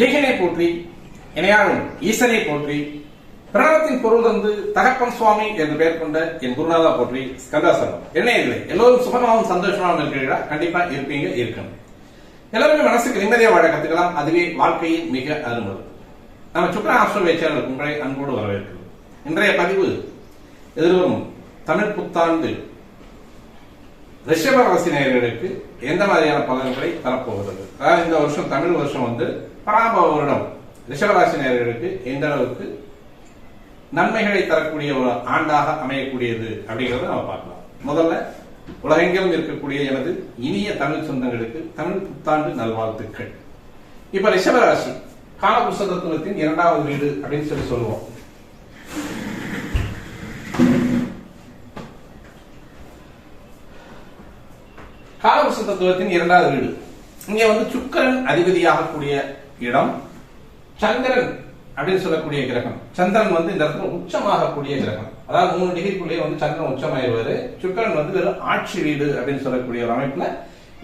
ஏகனை போற்றி இணையாளும் ஈசனை போற்றி பிரணவத்தின் பொருள் தந்து தகப்பன் சுவாமி என்று பெயர் கொண்ட என் குருநாதா போற்றி ஸ்கந்தாசனம். என்ன இல்லை, எல்லோரும் சுகமாகவும் சந்தோஷமாகவும் இருக்கிறீர்களா? கண்டிப்பா இருப்பீங்க, இருக்கணும். எல்லாருமே மனசுக்கு நிம்மதியா வாழ கத்துக்கலாம். அதுவே வாழ்க்கையில் மிக அருமை. நம்ம சுக்ரா ஆஸ்ட்ரோ சேனலுக்கு உங்களை அன்போடு வரவேற்கிறோம். இன்றைய பதிவு எதிர்வரும் தமிழ் புத்தாண்டு ரிஷப ராசி நேயர்களுக்கு எந்த மாதிரியான பலன்களை தரப்போகிறது, அதாவது இந்த வருஷம் தமிழ் வருஷம் பராபவ வருடம் ரிஷபராசி நேயர்களுக்கு எந்த அளவுக்கு நன்மைகளை தரக்கூடிய ஒரு ஆண்டாக அமையக்கூடியது அப்படிங்கறத நம்ம பார்க்கலாம். முதல்ல உலகெங்கிலும் இருக்கக்கூடிய எனது இனிய தமிழ் சொந்தங்களுக்கு தமிழ் புத்தாண்டு நல்வாழ்த்துக்கள். இப்ப ரிஷபராசி காலபுருஷ தத்துவத்தின் 2வது வீடு அப்படின்னு சொல்லுவோம். காலபுருஷ தத்துவத்தின் 2வது வீடு இங்க சுக்கிரன் அதிபதியாக கூடிய இடம். சந்திரன் அப்படின்னு சொல்லக்கூடிய கிரகம். சந்திரன் இந்த இடத்துல உச்சமாக கூடிய கிரகம். அதாவது 3 டிகிரிக்குள்ளேயே சந்திரன் உச்சமாயிருவாரு. சுக்கிரன் வெறும் ஆட்சி வீடு அப்படின்னு சொல்லக்கூடிய ஒரு அமைப்புல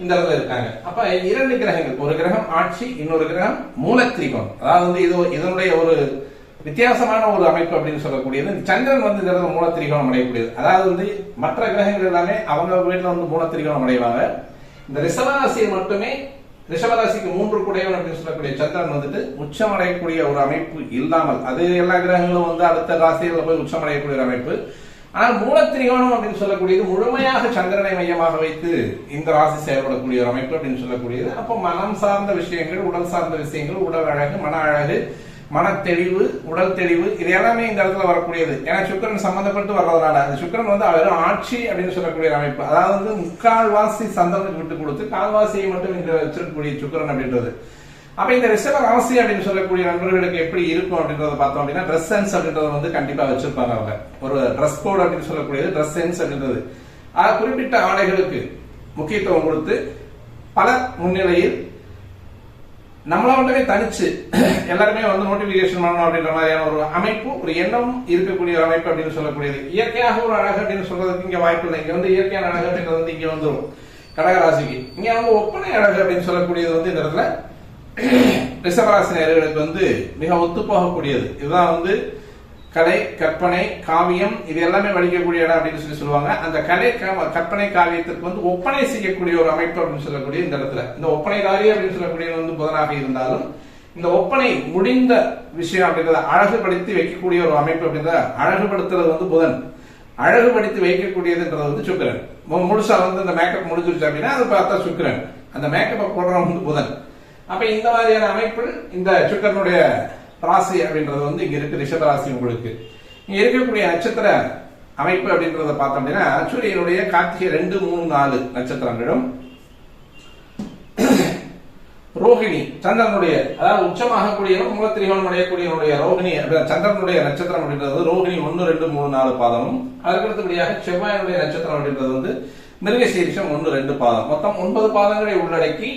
இந்த இடத்துல இருக்காங்க. அப்ப 2 கிரகங்கள், ஒரு கிரகம் ஆட்சி, இன்னொரு கிரகம் மூலத்திரிகம். அதாவது இதனுடைய ஒரு வித்தியாசமான ஒரு அமைப்பு அப்படின்னு சொல்லக்கூடியது. சந்திரன் இந்த இடத்துல மூலத்திரிகோணம் அடையக்கூடியது. அதாவது மற்ற கிரகங்கள் எல்லாமே அவங்க வீட்டுல மூலத்திரிகோணம் அடைவாங்க. இந்த ரிஷபராசியை மட்டுமே, ரிஷபராசிக்கு 3 குடையவன் அப்படின்னு சொல்லக்கூடிய சந்திரன் உச்சம் அடையக்கூடிய ஒரு அமைப்பு இல்லாமல், அது எல்லா கிரகங்களும் அடுத்த ராசியில போய் உச்சம் அடையக்கூடிய ஒரு அமைப்பு. ஆனால் மூலத்திரிகோணம் அப்படின்னு சொல்லக்கூடியது முழுமையாக சந்திரனை மையமாக வைத்து இந்த ராசி செயல்படக்கூடிய ஒரு அமைப்பு அப்படின்னு சொல்லக்கூடியது. அப்போ மனம் சார்ந்த விஷயங்கள், உடல் சார்ந்த விஷயங்கள், உடல் அழகு, மன அழகு, மனத்தெளிவு, உடல் தெளிவு, இது எல்லாமே இந்த இடத்துல வரக்கூடியது. ஏன்னா சுக்கிரன் சம்பந்தப்பட்டு வர்றதுனால அந்த சுக்கிரன் அவர் ஆட்சி அப்படின்னு சொல்லக்கூடிய அமைப்பு. அதாவது முக்கால்வாசி சந்திரனுக்கு விட்டு கொடுத்து கால்வாசியை மட்டும் இங்க வச்சிருக்கக்கூடிய சுக்கிரன் அப்படின்றது. அப்ப இந்த ரிஷப ராசி அப்படின்னு சொல்லக்கூடிய நண்பர்களுக்கு எப்படி இருக்கும் அப்படின்றத பார்த்தோம் அப்படின்னா, ட்ரெஸ் சென்ஸ் அப்படின்றது கண்டிப்பா வச்சிருப்பாங்க. அவங்க ஒரு ட்ரெஸ் கோட் அப்படின்னு சொல்லக்கூடியது ட்ரெஸ் சென்ஸ் அப்படின்றது. குறிப்பிட்ட ஆடைகளுக்கு முக்கியத்துவம் கொடுத்து பல முன்னிலையில் நம்மள மட்டுமே தனிச்சு எல்லாருமே நோட்டிபிகேஷன் பண்ணணும் அப்படின்ற மாதிரியான ஒரு அமைப்பு, ஒரு எண்ணம் இருக்கக்கூடிய ஒரு அமைப்பு அப்படின்னு சொல்லக்கூடியது. இயற்கையாக ஒரு அழகு அப்படின்னு சொல்றதுக்கு இங்க வாய்ப்பு இல்லை. இங்க இயற்கையான அழகு அப்படின்றது இங்க வந்துடும் கடகராசிக்கு. இங்க ஒப்பனை அழகு அப்படின்னு சொல்லக்கூடியது இந்த இடத்துல ரிஷபராசி நேயர்களுக்கு மிக ஒத்து போகக்கூடியது. இதுதான் கலை, கற்பனை, காவியம், இது எல்லாமே வடிக்கக்கூடிய இடம் அப்படின்னு சொல்லுவாங்க. அந்த கலை, கற்பனை, காவியத்திற்கு ஒப்பனை செய்யக்கூடிய ஒரு அமைப்பு அப்படின்னு சொல்லக்கூடிய இந்த இடத்துல இந்த ஒப்பனைதாரி அப்படின்னு சொல்லக்கூடிய புதனாக இருந்தாலும், இந்த ஒப்பனை முடிந்த விஷயம் அப்படின்றத அழகுபடுத்தி வைக்கக்கூடிய ஒரு அமைப்பு அப்படின்றத அழகுபடுத்துறது புதன், அழகுபடுத்தி வைக்கக்கூடியதுன்றது சுக்கிரன். முழுசா இந்த மேக்கப் முடிஞ்சிருச்சு அப்படின்னா அது பார்த்தா சுக்கிரன், அந்த மேக்கப்பை போடுறவங்க புதன். அப்ப இந்த மாதிரியான அமைப்பு இந்த சுக்கிரனுடைய ராசி அப்படின்றது இங்க இருக்கு. ரிஷபராசி உங்களுக்கு இங்க இருக்கக்கூடிய நட்சத்திர அமைப்பு அப்படின்றத பார்த்தோம் அப்படின்னா, சூரியனுடைய கார்த்திகை 2, 3, 4 நட்சத்திரங்களும், ரோகிணி சந்திரனுடைய, அதாவது உச்சமாக கூடிய மூலத்திரிகோணம் அடையக்கூடிய ரோகிணி சந்திரனுடைய நட்சத்திரம் அப்படின்றது ரோகிணி 1, 2, 3, 4 பாதமும், அதற்கடுத்தபடியாக செவ்வாயினுடைய நட்சத்திரம் அப்படின்றது மிருகசீரிஷம் 1, 2 பாதம். மொத்தம் 9 பாதங்களை உள்ளடக்கி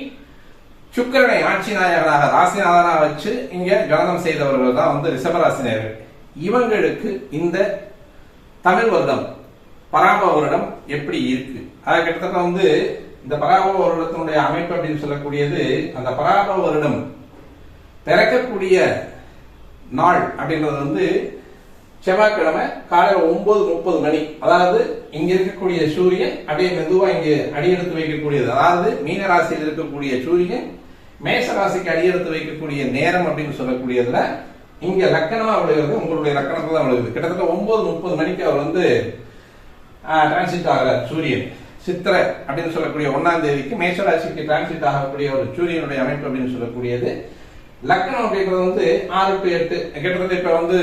சுக்கிரனை ஆட்சி நாயகனாக ராசிநாதனாக வச்சு இங்க கவனம் செய்தவர்கள் தான் ரிஷபராசினியர்கள். இவங்களுக்கு இந்த தமிழ் வருடம் பராபவ வருடம் எப்படி இருக்கு? அது கிட்டத்தட்ட இந்த பராபவ வருடத்தினுடைய அமைப்பு அப்படின்னு சொல்லக்கூடியது, அந்த பராபவ வருடம் பிறக்கக்கூடிய நாள் அப்படின்றது செவ்வாய்க்கிழமை காலையில் 9:30 மணி. அதாவது இங்க இருக்கக்கூடிய சூரியன் அப்படியே மெதுவா இங்க அடியெடுத்து வைக்கக்கூடியது. அதாவது மீன ராசியில் இருக்கக்கூடிய சூரியன் மேஷ ராசிக்கு அடியெடுத்து வைக்கக்கூடிய நேரம் அப்படின்னு சொல்லக்கூடியதுல இங்க லக்கணமா விழுகிறது, உங்களுடைய லக்கணத்துல தான் விழுகுது. கிட்டத்தட்ட 9:30 மணிக்கு அவர் டிரான்சிட் ஆகிறார் சூரியன். சித்திரை அப்படின்னு சொல்லக்கூடிய 1ஆம் தேதிக்கு மேஷ ராசிக்கு டிரான்சிட் ஆகக்கூடிய ஒரு சூரியனுடைய அமைப்பு அப்படின்னு சொல்லக்கூடியது. லக்கணம் அப்படின்றது 6 to 8, கிட்டத்தட்ட இப்ப 6:05,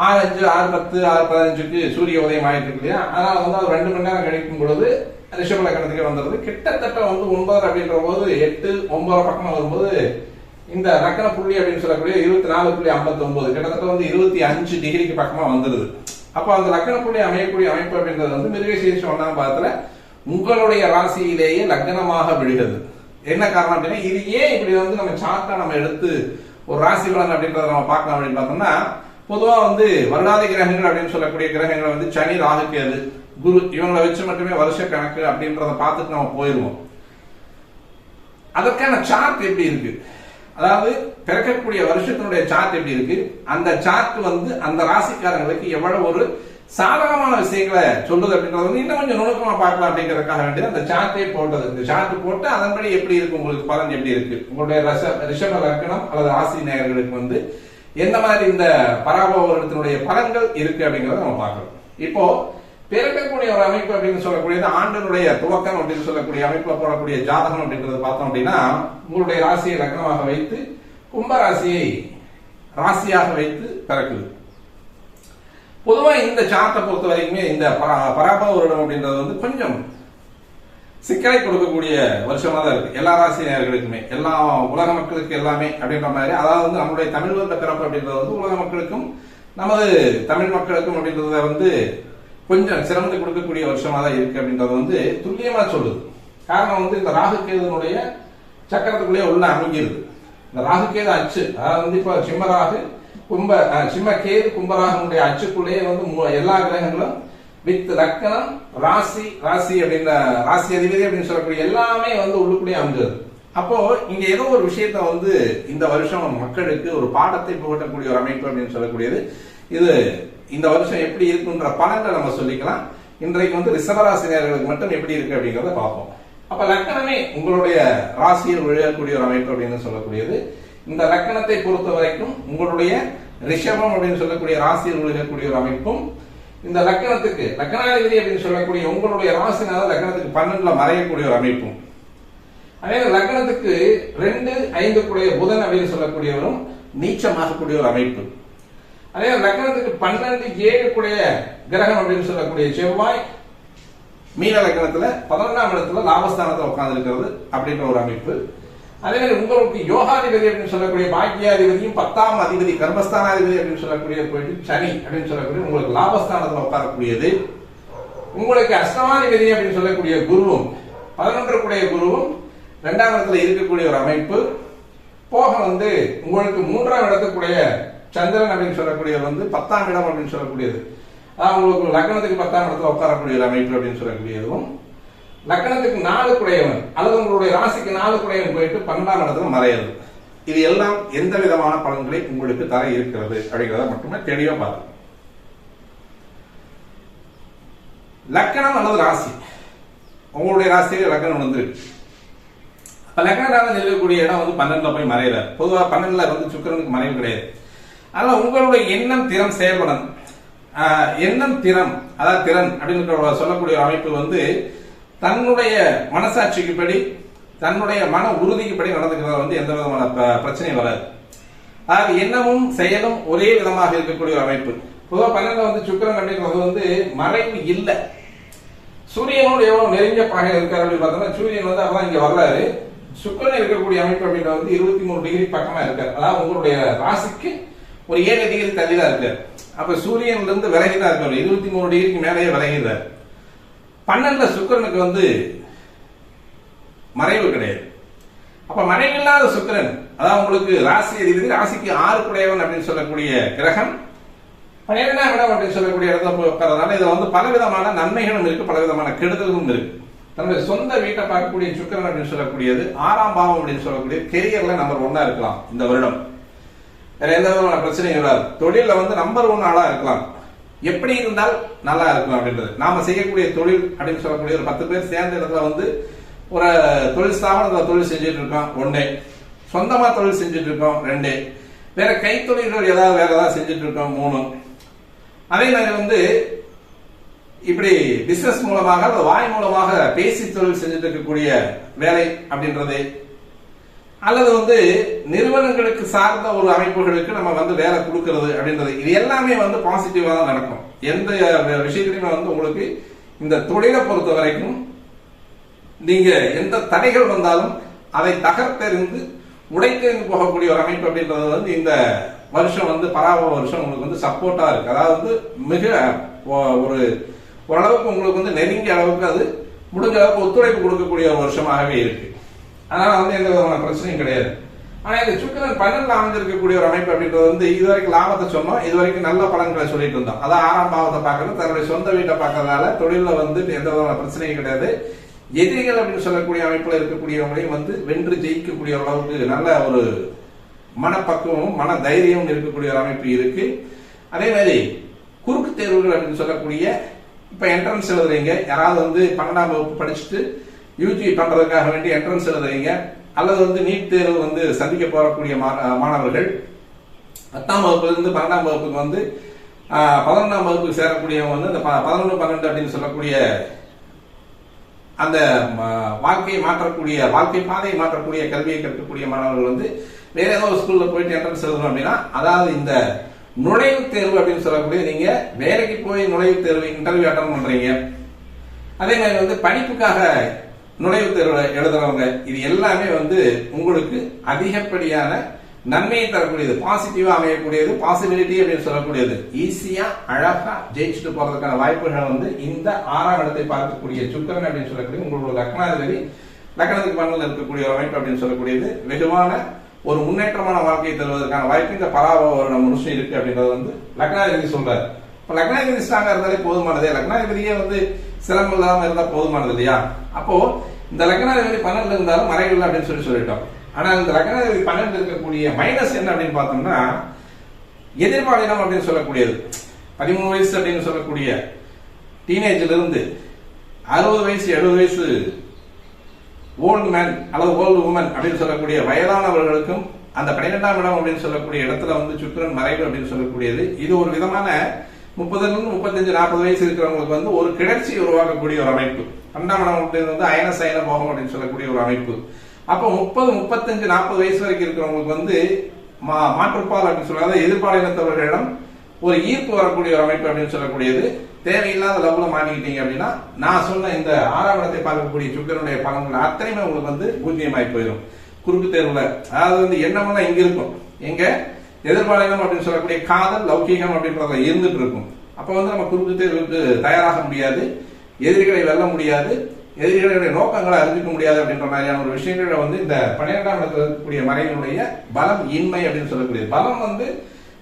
6:10, 6:15க்கு சூரிய உதயம் ஆயிட்டு இருக்கு இல்லையா? அதனால அவர் 2 மணி நேரம் கழிக்கும் பொழுது ரிஷப லக்கணத்துக்கு வந்துடுது. கிட்டத்தட்ட 9 அப்படின்ற போது 8, 9 பக்கம் வரும்போது இந்த லக்கண புள்ளி அப்படின்னு சொல்லக்கூடிய 24.59, கிட்டத்தட்ட 25 டிகிரிக்கு பக்கமா வந்துருது. அப்ப அந்த லக்கண புள்ளி அமையக்கூடிய அமைப்பு அப்படின்றது மிருகசீரிஷம் 1ஆம் பாதத்துல உங்களுடைய ராசியிலேயே லக்னமாக விழுகிறது. என்ன காரணம் அப்படின்னா, இது ஏன் இப்படி நம்ம சார்ட்டா நம்ம எடுத்து ஒரு ராசி பலன் அப்படின்றத நம்ம பார்க்கலாம் அப்படின்னு பார்த்தோம்னா, பொதுவா வருடாதி கிரகங்கள் அப்படின்னு சொல்லக்கூடிய கிரகங்கள் சனி, ராகு, கேது, குரு, இவங்களை வச்சு மட்டுமே வருஷ கணக்கு அப்படின்றத பார்த்துட்டு நம்ம போயிருவோம். அதற்கான சார்ட் எப்படி இருக்கு? அதாவது பிறக்கக்கூடிய வருஷத்தினுடைய சார்ட் எப்படி இருக்கு, அந்த சார்ட் வந்து அந்த ராசிக்காரங்களுக்கு எவ்வளவு ஒரு சாதகமான விஷயங்களை சொல்லுது அப்படின்றது வந்து இன்னும் கொஞ்சம் நுணுக்கமா பார்க்கலாம் அப்படிங்கிறதுக்காக வேண்டியது அந்த சார்ட்டே போட்டது. இந்த சார்ட் போட்டு அதன்படி எப்படி இருக்கு உங்களுக்கு பலன் எப்படி இருக்கு, உங்களுடைய ரிஷப லக்னம் அல்லது ராசி நேயர்களுக்கு வந்து எந்த மாதிரி இந்த பராபவ வருடத்தினுடைய பலன்கள் இருக்கு அப்படிங்கறத நம்ம பார்க்கலாம். இப்போ பிறக்கக்கூடிய ஒரு அமைப்பு அப்படின்னு சொல்லக்கூடியது ஆண்டினுடைய துவக்கம் அப்படின்னு சொல்லக்கூடிய அமைப்புல போடக்கூடிய ஜாதகம் அப்படின்றது பார்த்தோம் அப்படின்னா உங்களுடைய ராசியை லக்னமாக வைத்து கும்ப ராசியை ராசியாக வைத்து பிறக்குது. பொதுவா இந்த சார்ட்டை பொறுத்த வரைக்குமே இந்த பராபவ வருடம் அப்படின்றது வந்து கொஞ்சம் சிக்கலை கொடுக்கக்கூடிய வருஷமா தான் இருக்கு எல்லா ராசி நேயர்களுக்குமே, எல்லா உலக மக்களுக்கு எல்லாமே அப்படின்ற மாதிரி. அதாவது வந்து நம்மளுடைய தமிழ் வருட பிறப்பு அப்படின்றது வந்து உலக மக்களுக்கும் நமது தமிழ் மக்களுக்கும் அப்படின்றத வந்து கொஞ்சம் சிரமத்தை கொடுக்கக்கூடிய வருஷமா தான் இருக்கு அப்படின்றது வந்து துல்லியமா சொல்லுது. காரணம் வந்து இந்த ராகு கேதுனுடைய சக்கரத்துக்குள்ளேயே உள்ள அமைஞ்சிருது. இந்த ராகு கேது அச்சு, அதாவது வந்து இப்ப சிம்மராகு சிம்ம கேது கும்பராகனுடைய அச்சுக்குள்ளேயே வந்து எல்லா கிரகங்களும் வித் லக்கணம் ராசி அப்படின்ற ராசி அதிபதி அப்படின்னு சொல்லக்கூடிய எல்லாமே வந்து உள்ளுக்குள்ளேயே அமைஞ்சது. அப்போ இங்க ஏதோ ஒரு விஷயத்த வந்து இந்த வருஷம் மக்களுக்கு ஒரு பாடத்தை புகட்டக்கூடிய ஒரு அமைப்பு அப்படின்னு சொல்லக்கூடியது இது. இந்த வருஷம் எப்படி இருக்குன்ற பலன்களை நம்ம சொல்லிக்கலாம். இன்றைக்கு வந்து ரிஷபராசினியர்களுக்கு மட்டும் எப்படி இருக்கு அப்படிங்கறத பார்ப்போம். அப்ப லக்கணமே உங்களுடைய ராசியில் விழக்கூடிய ஒரு அமைப்பு அப்படின்னு சொல்லக்கூடியது. இந்த லக்கணத்தை பொறுத்த வரைக்கும் உங்களுடைய ரிஷபம் அப்படின்னு சொல்லக்கூடிய ராசியில் விழுகக்கூடிய ஒரு அமைப்பும், இந்த லக்கணத்துக்கு லக்கணாதிபதி அப்படின்னு சொல்லக்கூடிய உங்களுடைய ராசினால லக்கணத்துக்கு 12ல மறையக்கூடிய ஒரு அமைப்பும், அதே லக்கணத்துக்கு 2, 5 கூடிய புதன் அப்படின்னு சொல்லக்கூடியவரும் நீச்சமாகக்கூடிய ஒரு அமைப்பு. அதே லக்கணத்துக்கு 12, 7 கூடிய கிரகம் அப்படின்னு சொல்லக்கூடிய செவ்வாய் மீன லக்கணத்துல 11ஆம் இடத்துல லாபஸ்தானத்துல உட்கார்ந்து இருக்கிறது அப்படின்ற ஒரு அமைப்பு. அதே மாதிரி உங்களுக்கு யோகாதிபதி அப்படின்னு சொல்லக்கூடிய பாக்கியாதிபதியும் 10ஆம் அதிபதி கர்மஸ்தானாதிபதி அப்படின்னு சொல்லக்கூடிய போயிட்டு சனி அப்படின்னு சொல்லக்கூடிய உங்களுக்கு லாபஸ்தானத்துல உட்காரக்கூடியது. உங்களுக்கு அஷ்டமாதிபதி அப்படின்னு சொல்லக்கூடிய குருவும் 11 கூடிய குருவும் 2ஆம் இடத்துல இருக்கக்கூடிய ஒரு அமைப்பு. போக வந்து உங்களுக்கு 3ஆம் இடத்துக்குடைய சந்திரன் அப்படின்னு சொல்லக்கூடிய வந்து 10ஆம் இடம் அப்படின்னு சொல்லக்கூடியது, அதாவது உங்களுக்கு லக்னத்துக்கு 10ஆம் இடத்துல உட்காரக்கூடிய ஒரு அமைப்பு அப்படின்னு சொல்லக்கூடியதும், லக்னத்துக்கு 4 குடையவன் அல்லது உங்களுடைய ராசிக்கு 4 குடையவன் போயிட்டு 12ஆம் இடத்துல மறையாது. இது எல்லாம் எந்த விதமான பலன்களை உங்களுக்கு தர இருக்கிறது அப்படிங்கிறத மட்டுமே தெளிவா பார்த்து லக்கணம் அல்லது ராசி உங்களுடைய ராசியில லக்கணம் வந்துருக்கு. லக்கணம் இருக்கக்கூடிய இடம் வந்து 12ல போய் மறையிறார். பொதுவாக 12ல வந்து சுக்கிரனுக்கு மறைவு கிடையாது. அதனால உங்களுடைய எண்ணம் திறம் செயல்படும். எண்ணம் திறம் அதாவது திறன் அப்படின்னு சொல்லக்கூடிய அமைப்பு வந்து தன்னுடைய மனசாட்சிக்கு படி தன்னுடைய மன உறுதிக்கு படி நடந்துக்கிறத வந்து எந்த விதமான பிரச்சனையும் வராது. அதாவது எண்ணமும் செயலும் ஒரே விதமாக இருக்கக்கூடிய ஒரு அமைப்பு. பொதுவாக 12ல வந்து சுக்கிரன் அப்படிங்கிறது வந்து மறைவு இல்லை. சூரியனோடு எவ்வளவு நெருங்கிய பாகை இருக்காரு அப்படின்னு பார்த்தோம்னா சூரியன் வந்து அப்பதான் இங்க வர்றாரு. சுக்கிரன் இருக்கக்கூடிய அமைப்பு அப்படின்றது வந்து 23 டிகிரி பக்கமா இருக்காரு. அதாவது உங்களுடைய ராசிக்கு ஒரு 7 டிகிரி தள்ளி தான் இருக்காரு. அப்ப சூரியன்ல இருந்து விலகிதான் இருக்காரு. 23 டிகிரிக்கு மேலேயே விலகிறார். 12ல சுக்கிரனுக்கு வந்து மறைவு கிடையாது. அப்ப மறைவில்லாத சுக்கிரன், அதாவது உங்களுக்கு ராசி அதிபதி, ராசிக்கு 6 குடையவன் அப்படின்னு சொல்லக்கூடிய கிரகம் 12ஆம் இடம் அப்படின்னு சொல்லக்கூடிய இடத்துல போய் உட்கார்றதுனால இதுல வந்து பலவிதமான நன்மைகளும் இருக்கு, பலவிதமான கெடுதல்களும் இருக்கு. தன்னுடைய சொந்த வீட்டை பார்க்கக்கூடிய சுக்கிரன் அப்படின்னு சொல்லக்கூடியது 6ஆம் பாவம் அப்படின்னு சொல்லக்கூடிய கெரியர்ல நம்பர் 1 இருக்கலாம் இந்த வருடம். வேற எந்த விதமான பிரச்சனையும் வராது. தொழில வந்து நம்பர் 1 ஆளா இருக்கலாம். எப்படி இருந்தால் நல்லா இருக்கும் அப்படின்றது. நாம செய்யக்கூடிய தொழில் அப்படின்னு சொல்லக்கூடிய ஒரு 10 பேர் சேர்ந்த இடத்துல வந்து ஒரு தொழில் ஸ்தாபனத்துல தொழில் செஞ்சுட்டு இருக்கோம் 1, சொந்தமா தொழில் செஞ்சுட்டு இருக்கோம் 2, வேற கைத்தொழில்கள் ஏதாவது வேற ஏதாவது செஞ்சுட்டு இருக்கோம் 3. அதே மாதிரி வந்து இப்படி பிசினஸ் மூலமாக அல்லது வாய் மூலமாக பேசி தொழில் செஞ்சுட்டு இருக்கக்கூடிய வேலை அப்படின்றது, அல்லது வந்து நிறுவனங்களுக்கு சார்ந்த ஒரு அமைப்புகளுக்கு நம்ம வந்து வேலை கொடுக்கறது அப்படின்றது, இது எல்லாமே வந்து பாசிட்டிவா தான் நடக்கும். எந்த விஷயத்திலுமே வந்து உங்களுக்கு இந்த தொழிலை பொறுத்த வரைக்கும் நீங்க எந்த தடைகள் வந்தாலும் அதை தகர்த்தெறிந்து உடைத்தெறிந்து போகக்கூடிய ஒரு அமைப்பு அப்படின்றது வந்து இந்த வருஷம் வந்து பராபவ வருஷம் உங்களுக்கு வந்து சப்போர்ட்டா இருக்கு. அதாவது வந்து மிக ஓரளவுக்கு உங்களுக்கு வந்து நெருங்கிய அளவுக்கு அது முடிஞ்ச அளவுக்கு ஒத்துழைப்பு கொடுக்கக்கூடிய ஒரு வருஷமாகவே இருக்கு. அதனால வந்து எந்த விதமான பிரச்சனையும் கிடையாது. ஆனா இந்த சுக்கிரன் 12ல அமைஞ்சிருக்கக்கூடிய ஒரு அமைப்பு அப்படின்றது வந்து இதுவரைக்கும் லாபத்தை சொன்னோம், இதுவரைக்கும் நல்ல பலன்களை சொல்லிட்டு இருந்தோம். அதான் 6ஆம் பாவத்தை பார்க்கறது, தன்னுடைய சொந்த வீட்டை பார்க்கறதால தொழில வந்து எந்த விதமான பிரச்சனையும் கிடையாது. எதிரிகள் அப்படின்னு சொல்லக்கூடிய அமைப்புல இருக்கக்கூடியவங்களையும் வந்து வென்று ஜெயிக்கக்கூடிய அளவுக்கு நல்ல ஒரு மனப்பக்குவமும் மன தைரியமும் இருக்கக்கூடிய ஒரு அமைப்பு இருக்கு. அதே மாதிரி குறுக்கு தேர்வுகள் அப்படின்னு சொல்லக்கூடிய இப்ப என்ட்ரன்ஸ் எழுதுறீங்க, யாராவது வந்து 12ஆம் வகுப்பு படிச்சுட்டு யூஜி பண்றதுக்காக வேண்டி என்ட்ரன்ஸ் எழுதுறீங்க, அல்லது வந்து நீட் தேர்வு வந்து சந்திக்க போறக்கூடிய மாணவர்கள் 10ஆம் வகுப்புல இருந்து 12ஆம் வகுப்புக்கு வந்து 11ஆம் வகுப்புக்கு சேரக்கூடியவங்க வந்து இந்த 11, 12 அப்படின்னு சொல்லக்கூடிய அந்த வாழ்க்கையை மாற்றக்கூடிய, வாழ்க்கை பாதையை மாற்றக்கூடிய கல்வியை கற்கக்கூடிய மாணவர்கள் வந்து வேற ஏதோ ஒரு ஸ்கூல்ல போயிட்டு என்ட்ரன்ஸ் எழுதணும் அப்படின்னா, அதாவது இந்த நுழைவுத் தேர்வு அப்படின்னு சொல்லக்கூடிய நீங்க வேலைக்கு போய் நுழைவுத் தேர்வு இன்டர்வியூ அட்டன் பண்றீங்க, அதே மாதிரி வந்து படிப்புக்காக நுழைவுத் தேர்வு எழுதுறவங்க, இது எல்லாமே வந்து உங்களுக்கு அதிகப்படியான நன்மையை தரக்கூடியது, பாசிட்டிவா அமையக்கூடியது, பாசிபிலிட்டி அப்படின்னு சொல்லக்கூடியது. ஈஸியா அழகா ஜெயிச்சுட்டு போறதுக்கான வாய்ப்புகள் வந்து இந்த 6ஆம் இடத்தை பார்க்கக்கூடிய சுக்கிரன் அப்படின்னு சொல்லக்கூடிய உங்களோட லக்னாதிபதி, லக்னத்துக்கு மண்ணில் இருக்கக்கூடிய ஒரு அமைப்பு அப்படின்னு சொல்லக்கூடியது வெகுவான ஒரு முன்னேற்றமான வாழ்க்கையை தருவதற்கான வாய்ப்பு இந்த பராப வருடம் முழுசும் இருக்கு அப்படின்றது வந்து லக்னாதிபதி சொல்றாரு. இப்ப லக்னாதிபதி ஸ்ட்ராங்கா இருந்தாலே போதுமானதே, லக்னாதிபதியே வந்து சிரமம் இல்லாம இருந்தா போதுமானது இல்லையா? அப்போ இந்த லக்னாதிபதி 12 இருந்தாலும் மறைகள் அப்படின்னு சொல்லிட்டோம். ஆனா இந்த லக்னாதிபதி 12 இருக்கக்கூடிய மைனஸ் என்ன அப்படின்னு பார்த்தோம்னா, எதிர்பாலினம் அப்படின்னு சொல்லக்கூடியது 13 வயசு அப்படின்னு சொல்லக்கூடிய டீனேஜ்ல இருந்து 60 வயசு 70 வயசு ஓல்டு மேன் அல்லது ஓல்டு உமன் அப்படின்னு சொல்லக்கூடிய வயதானவர்களுக்கும் அந்த 12ஆம் இடம் அப்படின்னு சொல்லக்கூடிய இடத்துல வந்து சுக்கிரன் மறைவு அப்படின்னு சொல்லக்கூடியது, இது ஒரு விதமான 30 35 40 வயசு இருக்கிறவங்களுக்கு வந்து ஒரு கிளர்ச்சி உருவாக்கக்கூடிய ஒரு அமைப்பு. 12ஆம் இடம் அப்படின்னு வந்து அயன சயன போகம் அப்படின்னு சொல்லக்கூடிய ஒரு அமைப்பு. அப்போ 30 35 40 வயசு வரைக்கும் இருக்கிறவங்களுக்கு வந்து மாற்றுப்பால் அப்படின்னு சொல்லாத எதிர்பாலினத்தவர்களிடம் ஒரு ஈர்ப்பு வரக்கூடிய ஒரு அமைப்பு அப்படின்னு சொல்லக்கூடியது. தேவையில்லாத லவ்ல மாட்டிக்கிட்டீங்க அப்படின்னா நான் சொன்ன இந்த 6ஆம் இடத்தை பார்க்கக்கூடிய சுக்கிரனுடைய பலன்கள் அத்தனையுமே உங்களுக்கு வந்து பூஜ்ஜியமாய் போயிடும். குறுக்கு தேர்வுல அதாவது வந்து எண்ணமெல்லாம் இங்க இருக்கும், எங்க எதிர்பாலினம் அப்படின்னு சொல்லக்கூடிய காதல் லௌகீகம் அப்படின்றத இருந்துட்டு இருக்கும். அப்ப வந்து நம்ம குறுக்கு தேர்வுக்கு தயாராக முடியாது, எதிரிகளை வெல்ல முடியாது, எதிரிகளுடைய நோக்கங்களை அறிஞ்சிக்க முடியாது அப்படின்ற மாதிரியான ஒரு விஷயங்களை வந்து இந்த 12ஆம் இடத்துல இருக்கக்கூடிய மறையினுடைய பலம் இன்மை அப்படின்னு சொல்லக்கூடியது. பலம் வந்து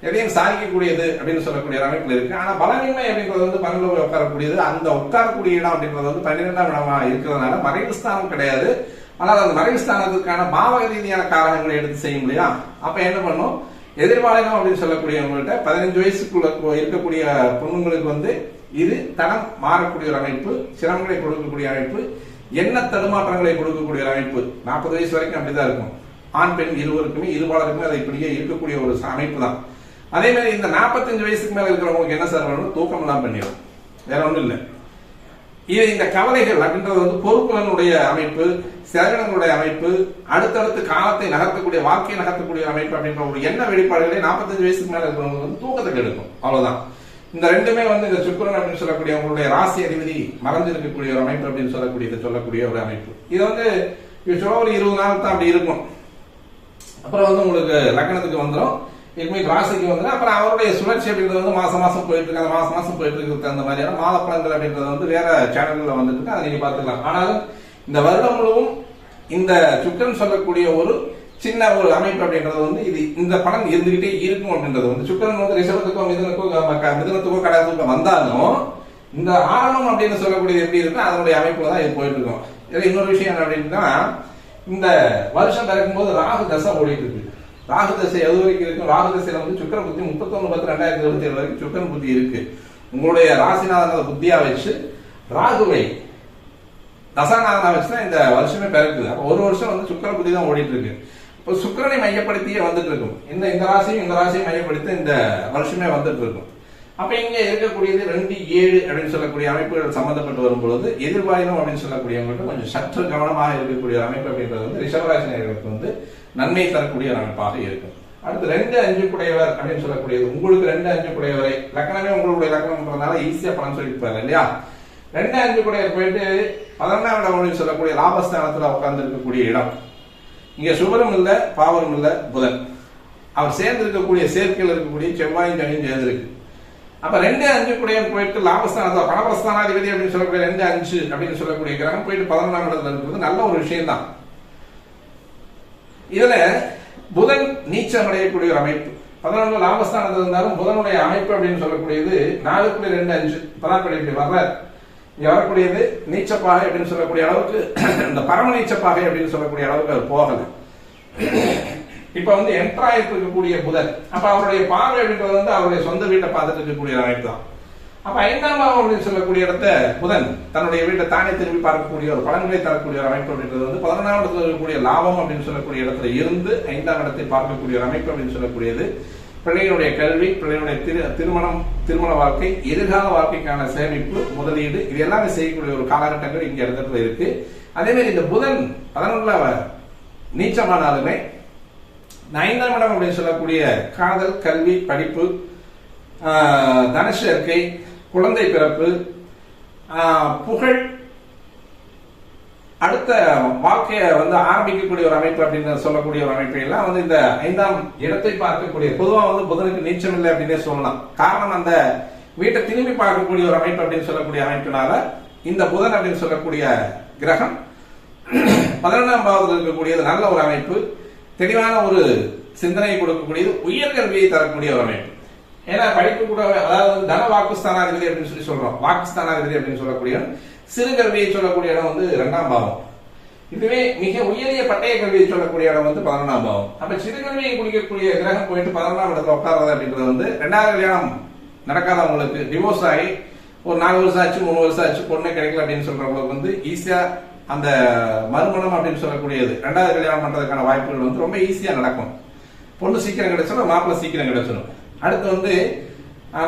எதையும் சாதிக்கக்கூடியது அப்படின்னு சொல்லக்கூடிய அமைப்புல இருக்கு. ஆனா பலமின்மை அப்படின்றது வந்து 12 உட்காரக்கூடியது, அந்த உட்காரக்கூடிய இடம் அப்படின்றது வந்து 12ஆம் இடமா இருக்கிறதுனால மறைவு ஸ்தானம் கிடையாது. ஆனால் அந்த மறைவு ஸ்தானத்துக்கான பாவக ரீதியான காரணங்களை எடுத்து செய்ய முடியும். அப்ப என்ன பண்ணும், எதிர்பாலினம் அப்படின்னு சொல்லக்கூடியவங்கள்ட்ட 15 வயசுக்குள்ள இருக்கக்கூடிய பொண்ணுங்களுக்கு வந்து இது தடம் மாறக்கூடிய ஒரு அமைப்பு, சிரமங்களை கொடுக்கக்கூடிய அமைப்பு, எண்ண தடுமாற்றங்களை கொடுக்கக்கூடிய ஒரு அமைப்பு. 40 வயசு வரைக்கும் அப்படிதான் இருக்கும். ஆண் பெண் இருவருக்குமே இருபாலருக்குமே அதை இப்படியே இருக்கக்கூடிய ஒரு அமைப்பு தான். அதே மாதிரி இந்த 45 வயசுக்கு மேல இருக்கிறவங்களுக்கு என்ன சார் பண்ணணும், தூக்கம் எல்லாம் பண்ணிடும், வேற ஒண்ணும் இல்லை. இது இந்த கவலைகள் அப்படின்றது வந்து பொறுப்புகளுடைய அமைப்பு, சேகனங்களுடைய அமைப்பு, அடுத்தடுத்து காலத்தை நகர்த்தக்கூடிய வாழ்க்கையை நகர்த்தக்கூடிய அமைப்பு அப்படின்ற ஒரு எண்ண வெளிப்பாடுகளே 45 வயசுக்கு மேல இருக்கிறவங்க வந்து தூக்கத்துக்கு எடுக்கும். அவ்வளவுதான். இந்த ரெண்டுமே வந்து இந்த சுக்கிரன் அப்படின்னு சொல்லக்கூடிய உங்களுடைய ராசி அதிபதி மறைஞ்சு இருக்கக்கூடிய ஒரு அமைப்பு அப்படின்னு சொல்லக்கூடிய ஒரு அமைப்பு. இது வந்து ஒரு 20 நாள் தான் அப்படி இருக்கும். அப்புறம் வந்து உங்களுக்கு லக்னத்துக்கு வந்துடும், ராசிக்கு வந்துடும். அப்புறம் அவருடைய சுழற்சி அப்படின்றது வந்து மாசம் மாசம் போயிட்டு இருக்கு. அந்த மாசம் போயிட்டு இருக்கிறது அந்த மாதிரியான மாத பலன்கள் அப்படின்றது வந்து வேற சேனல்ல வந்துட்டு இருக்கு, அதை நீங்க பாத்துக்கலாம். ஆனாலும் இந்த வருடம் முழுவதும் இந்த சுக்கிரன் சொல்லக்கூடிய ஒரு சின்ன ஒரு அமைப்பு அப்படின்றது வந்து இது இந்த படம் இருந்துகிட்டே இருக்கும் அப்படின்றது வந்து சுக்கிரன் வந்து ரிஷபத்துக்கோ மிதுனத்துக்கோ கடகத்துக்கோ வந்தாலும் இந்த ஆரம்பம் அப்படின்னு சொல்லக்கூடியது எப்படி இருக்கு அதனுடைய அமைப்புல தான் இது போயிட்டு இருக்கும். இதுல இன்னொரு விஷயம் என்ன அப்படின்னா, இந்த வருஷம் பிறக்கும்போது ராகு தசை ஓடிட்டு இருக்கு. ராகு தசை எது வரைக்கும் இருக்கும், ராகு தசையில வந்து சுக்கிர புத்தி 31/10/2027 வரைக்கும் சுக்கிரன் புத்தி இருக்கு. உங்களுடைய ராசிநாதன புத்தியா வச்சு ராகுவை தசாநாதனா வச்சுதான் இந்த வருஷமே பிறக்குது. அப்ப ஒரு வருஷம் வந்து சுக்கிர புத்தி தான் ஓடிட்டு இருக்கு. இப்போ சுக்கிரனை மையப்படுத்தியே வந்துட்டு இருக்கும். இந்த ராசியும் மையப்படுத்தி இந்த வருஷமே வந்துட்டு இருக்கும். அப்ப இங்க இருக்கக்கூடியது 2-7 அப்படின்னு சொல்லக்கூடிய அமைப்புகள் சம்பந்தப்பட்டு வரும்பொழுது எதிர்பாலினம் அப்படின்னு சொல்லக்கூடியவங்களுக்கு கொஞ்சம் சற்று கவனமாக இருக்கக்கூடிய அமைப்பு அப்படின்றது வந்து ரிஷபராசினியர்களுக்கு வந்து நன்மை தரக்கூடிய அமைப்பாக இருக்கும். அடுத்து 2-5 குடையவர் அப்படின்னு சொல்லக்கூடியது உங்களுக்கு 2-5 குடையவரை லக்னமே உங்களுடைய லக்னம்ன்றதுனால ஈஸியா பலன் சொல்லிட்டு இல்லையா. 2-5 குடையவர் போயிட்டு 11ஆம் இடம் அப்படின்னு சொல்லக்கூடிய லாபஸ்தானத்துல உட்கார்ந்து இருக்கக்கூடிய இடம். இங்க சுபரும் இல்ல பாவரும் இல்ல புதன், அவர் சேர்ந்து இருக்கக்கூடிய சேர்க்கையில் இருக்கக்கூடிய செவ்வாயும் சனியும் சேர்ந்திருக்கு. அப்ப 2-5 குடையவர் போயிட்டு லாபஸ்தானத்துல பணபஸ்தானாதிபதி அப்படின்னு சொல்லக்கூடிய 2-5 அப்படின்னு சொல்லக்கூடிய கிரகம் போயிட்டு 11ஆம் இடத்துல இருக்கிறது நல்ல ஒரு விஷயம் தான். இதுல புதன் நீச்சம் அடையக்கூடிய ஒரு அமைப்பு. 11 லாபஸ்தானத்தில் இருந்தாலும் புதனுடைய அமைப்பு அப்படின்னு சொல்லக்கூடியது 4.25 பராப்படி வர்ற இங்க வரக்கூடியது நீச்சப்பாகை அப்படின்னு சொல்லக்கூடிய அளவுக்கு இந்த பரம நீச்சப்பாகை அப்படின்னு சொல்லக்கூடிய அளவுக்கு அது போகல. இப்ப வந்து என்ட்ரா இருக்கக்கூடிய புதன், அப்ப அவருடைய பார்வை அப்படின்றது வந்து அவருடைய சொந்த வீட்டை பார்த்துட்டு இருக்கக்கூடிய அமைப்பு தான். அப்ப 5ஆம் பாவம் அப்படின்னு சொல்லக்கூடிய இடத்த புதன் தன்னுடைய வீட்டை தானே திரும்பி பார்க்கக்கூடிய ஒரு பலன்களை தரக்கூடிய ஒரு அமைப்பு அப்படின்றது வந்து 11ஆம் இடத்துல இருக்கக்கூடிய லாபம் அப்படின்னு சொல்லக்கூடிய இடத்துல இருந்து 5ஆம் இடத்தை பார்க்கக்கூடிய ஒரு அமைப்பு அப்படின்னு சொல்லக்கூடியது பிள்ளைகளுடைய கல்வி, பிள்ளைகளுடைய திருமண வாழ்க்கை, எதிர்கால வாழ்க்கைக்கான சேமிப்பு, முதலீடு, இது எல்லாமே செய்யக்கூடிய ஒரு காலகட்டங்கள் இங்க இடத்துல இருக்கு. அதே மாதிரி இந்த புதன் 11ல நீச்சமானாலுமே 5ஆம் இடம் அப்படின்னு சொல்லக்கூடிய காதல், கல்வி, படிப்பு, தனசேர்க்கை, குழந்தை பிறப்பு, புகழ், அடுத்த வாழ்க்கையை வந்து ஆரம்பிக்கக்கூடிய ஒரு அமைப்பு அப்படின்னு சொல்லக்கூடிய ஒரு அமைப்பு எல்லாம் வந்து இந்த 5ஆம் இடத்தை பார்க்கக்கூடிய, பொதுவாக வந்து புதனுக்கு நீச்சம் இல்லை அப்படின்னே சொல்லலாம். காரணம் அந்த வீட்டை திரும்பி பார்க்கக்கூடிய ஒரு அமைப்பு அப்படின்னு சொல்லக்கூடிய அமைப்பினால இந்த புதன் அப்படின்னு சொல்லக்கூடிய கிரகம் 11ஆம் பாவத்தில் இருக்கக்கூடியது நல்ல ஒரு அமைப்பு, தெளிவான ஒரு சிந்தனையை கொடுக்கக்கூடியது, உயர்கல்வியை தரக்கூடிய ஒரு அமைப்பு. ஏன்னா படிப்பு கூட, அதாவது தன வாக்குஸ்தானாதிபதி அப்படின்னு சொல்லி சொல்றோம். வாக்குஸ்தானாதிபதி அப்படின்னு சொல்லக்கூடிய சிறு கல்வியை சொல்லக்கூடிய இடம் வந்து 2ஆம் பாவம். இதுவே மிக உயரிய பட்டய கல்வியை சொல்லக்கூடிய இடம் வந்து 11ஆம் பாவம். அப்ப சிறு கல்வியை குடிக்கக்கூடிய கிரகம் போயிட்டு 11ஆம் இடத்துல உட்கார்றது அப்படின்றது வந்து 2வது கல்யாணம் நடக்காதவங்களுக்கு, டிவோர்ஸ் ஆகி ஒரு 4 வருஷம் ஆச்சு, 3 வருஷம் ஆச்சு, பொண்ணு கிடைக்கல அப்படின்னு சொல்றவங்களுக்கு வந்து ஈஸியா அந்த மறுமணம் அப்படின்னு சொல்லக்கூடியது 2வது கல்யாணம் பண்றதுக்கான வாய்ப்புகள் வந்து ரொம்ப ஈஸியா நடக்கும். பொண்ணு சீக்கிரம் கிடைச்சிடும், மாப்பிள்ளை சீக்கிரம் கிடைச்சிடும். அடுத்து வந்து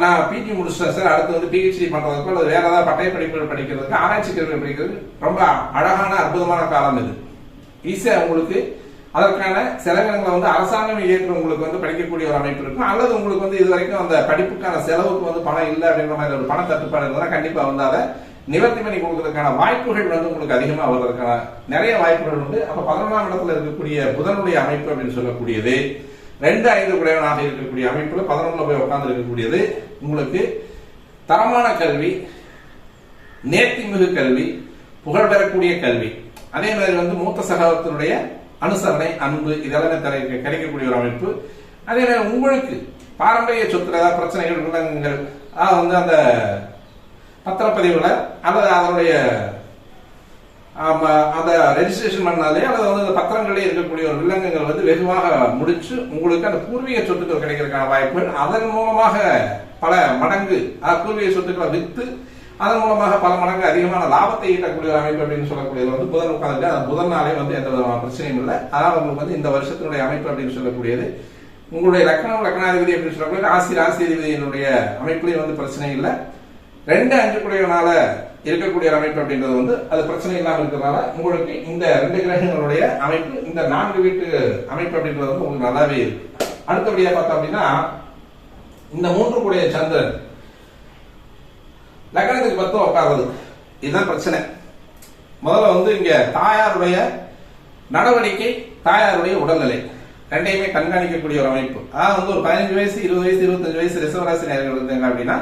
நான் பிஜி முடிச்சிட்டேன் சார், அடுத்து வந்து பிஹெச்டி பண்றதுக்கு அல்லது வேற ஏதாவது பட்டய படிப்புகள் படிக்கிறதுக்கு, ஆராய்ச்சி கல்வி படிக்கிறது ரொம்ப அழகான அற்புதமான காலம் இது. ஈஸியா உங்களுக்கு அதற்கான செலவினங்களை வந்து அரசாங்கம் ஏற்று உங்களுக்கு வந்து படிக்கக்கூடிய ஒரு அமைப்பு இருக்கும். அல்லது உங்களுக்கு வந்து இது வரைக்கும் அந்த படிப்புக்கான செலவுக்கு வந்து பணம் இல்லை அப்படின்ற மாதிரி ஒரு பண தட்டுப்பாடு இருந்தால் கண்டிப்பா வந்து அதை நிவர்த்தி பண்ணி கொடுக்கறதுக்கான வாய்ப்புகள் வந்து உங்களுக்கு அதிகமா வருவதற்கான நிறைய வாய்ப்புகள் உண்டு. அப்ப 11ஆம் இடத்துல இருக்கக்கூடிய புதனுடைய அமைப்பு அப்படின்னு சொல்லக்கூடியது 2-5 உடையவனாக இருக்கக்கூடிய அமைப்புல 11ல போய் உட்கார்ந்து இருக்கக்கூடியது உங்களுக்கு தரமான கல்வி, நேர்த்திமிகு கல்வி, புகழ் பெறக்கூடிய கல்வி, அதே மாதிரி வந்து மூத்த சகோதரத்தினுடைய அனுசரணை, அன்பு, இதெல்லாம் கிடைக்கக்கூடிய ஒரு அமைப்பு. அதே மாதிரி உங்களுக்கு பாரம்பரிய சொத்துல ஏதாவது பிரச்சனைகள், விலங்குகள், வந்து அந்த பத்திரப்பதிவுல அல்லது அதனுடைய அந்த ரெஜிஸ்ட்ரேஷன் பண்ணாலே அல்லது வந்து அந்த பத்திரங்களே இருக்கக்கூடிய ஒரு வில்லங்கங்கள் வந்து வெகுவாக முடிச்சு உங்களுக்கு அந்த பூர்வீக சொத்துக்கள் கிடைக்கிறதுக்கான வாய்ப்புகள், அதன் மூலமாக பல மடங்கு பூர்வீக சொத்துக்களை வித்து அதன் மூலமாக பல மடங்கு அதிகமான லாபத்தை ஈட்டக்கூடிய ஒரு அமைப்பு அப்படின்னு சொல்லக்கூடியது வந்து புதன் உட்கார்ந்து அந்த புதனாலே வந்து எந்த விதமான பிரச்சனையும் இல்லை. அதனால உங்களுக்கு வந்து இந்த வருஷத்தினுடைய அமைப்பு அப்படின்னு சொல்லக்கூடியது உங்களுடைய லக்னாதிபதி அப்படின்னு சொல்லக்கூடிய ராசிதிபதியினுடைய அமைப்புலையும் வந்து பிரச்சனை இல்லை. 2-5 கூடியனால இருக்கக்கூடிய அமைப்பு அப்படின்றது வந்து அது பிரச்சனை இல்லாமல் இருக்கிறதுனால உங்களுக்கு இந்த 2 கிரகங்களுடைய அமைப்பு, இந்த 4 வீட்டு அமைப்பு அப்படின்றது வந்து உங்களுக்கு நல்லாவே இருக்கு. அடுத்தபடியா பார்த்தோம் அப்படின்னா இந்த 3 கூடிய சந்திரன் லக்னத்துக்கு 10 உட்கார்றது, இதுதான் பிரச்சனை. முதல்ல வந்து இங்க தாயாருடைய நடவடிக்கை, தாயாருடைய உடல்நிலை ரெண்டையுமே கண்காணிக்கக்கூடிய ஒரு அமைப்பு. அதாவது வந்து ஒரு 15 வயசு, 20 வயசு, 25 வயசு ரிசர்வராசி நேர்கள் இருந்தாங்க அப்படின்னா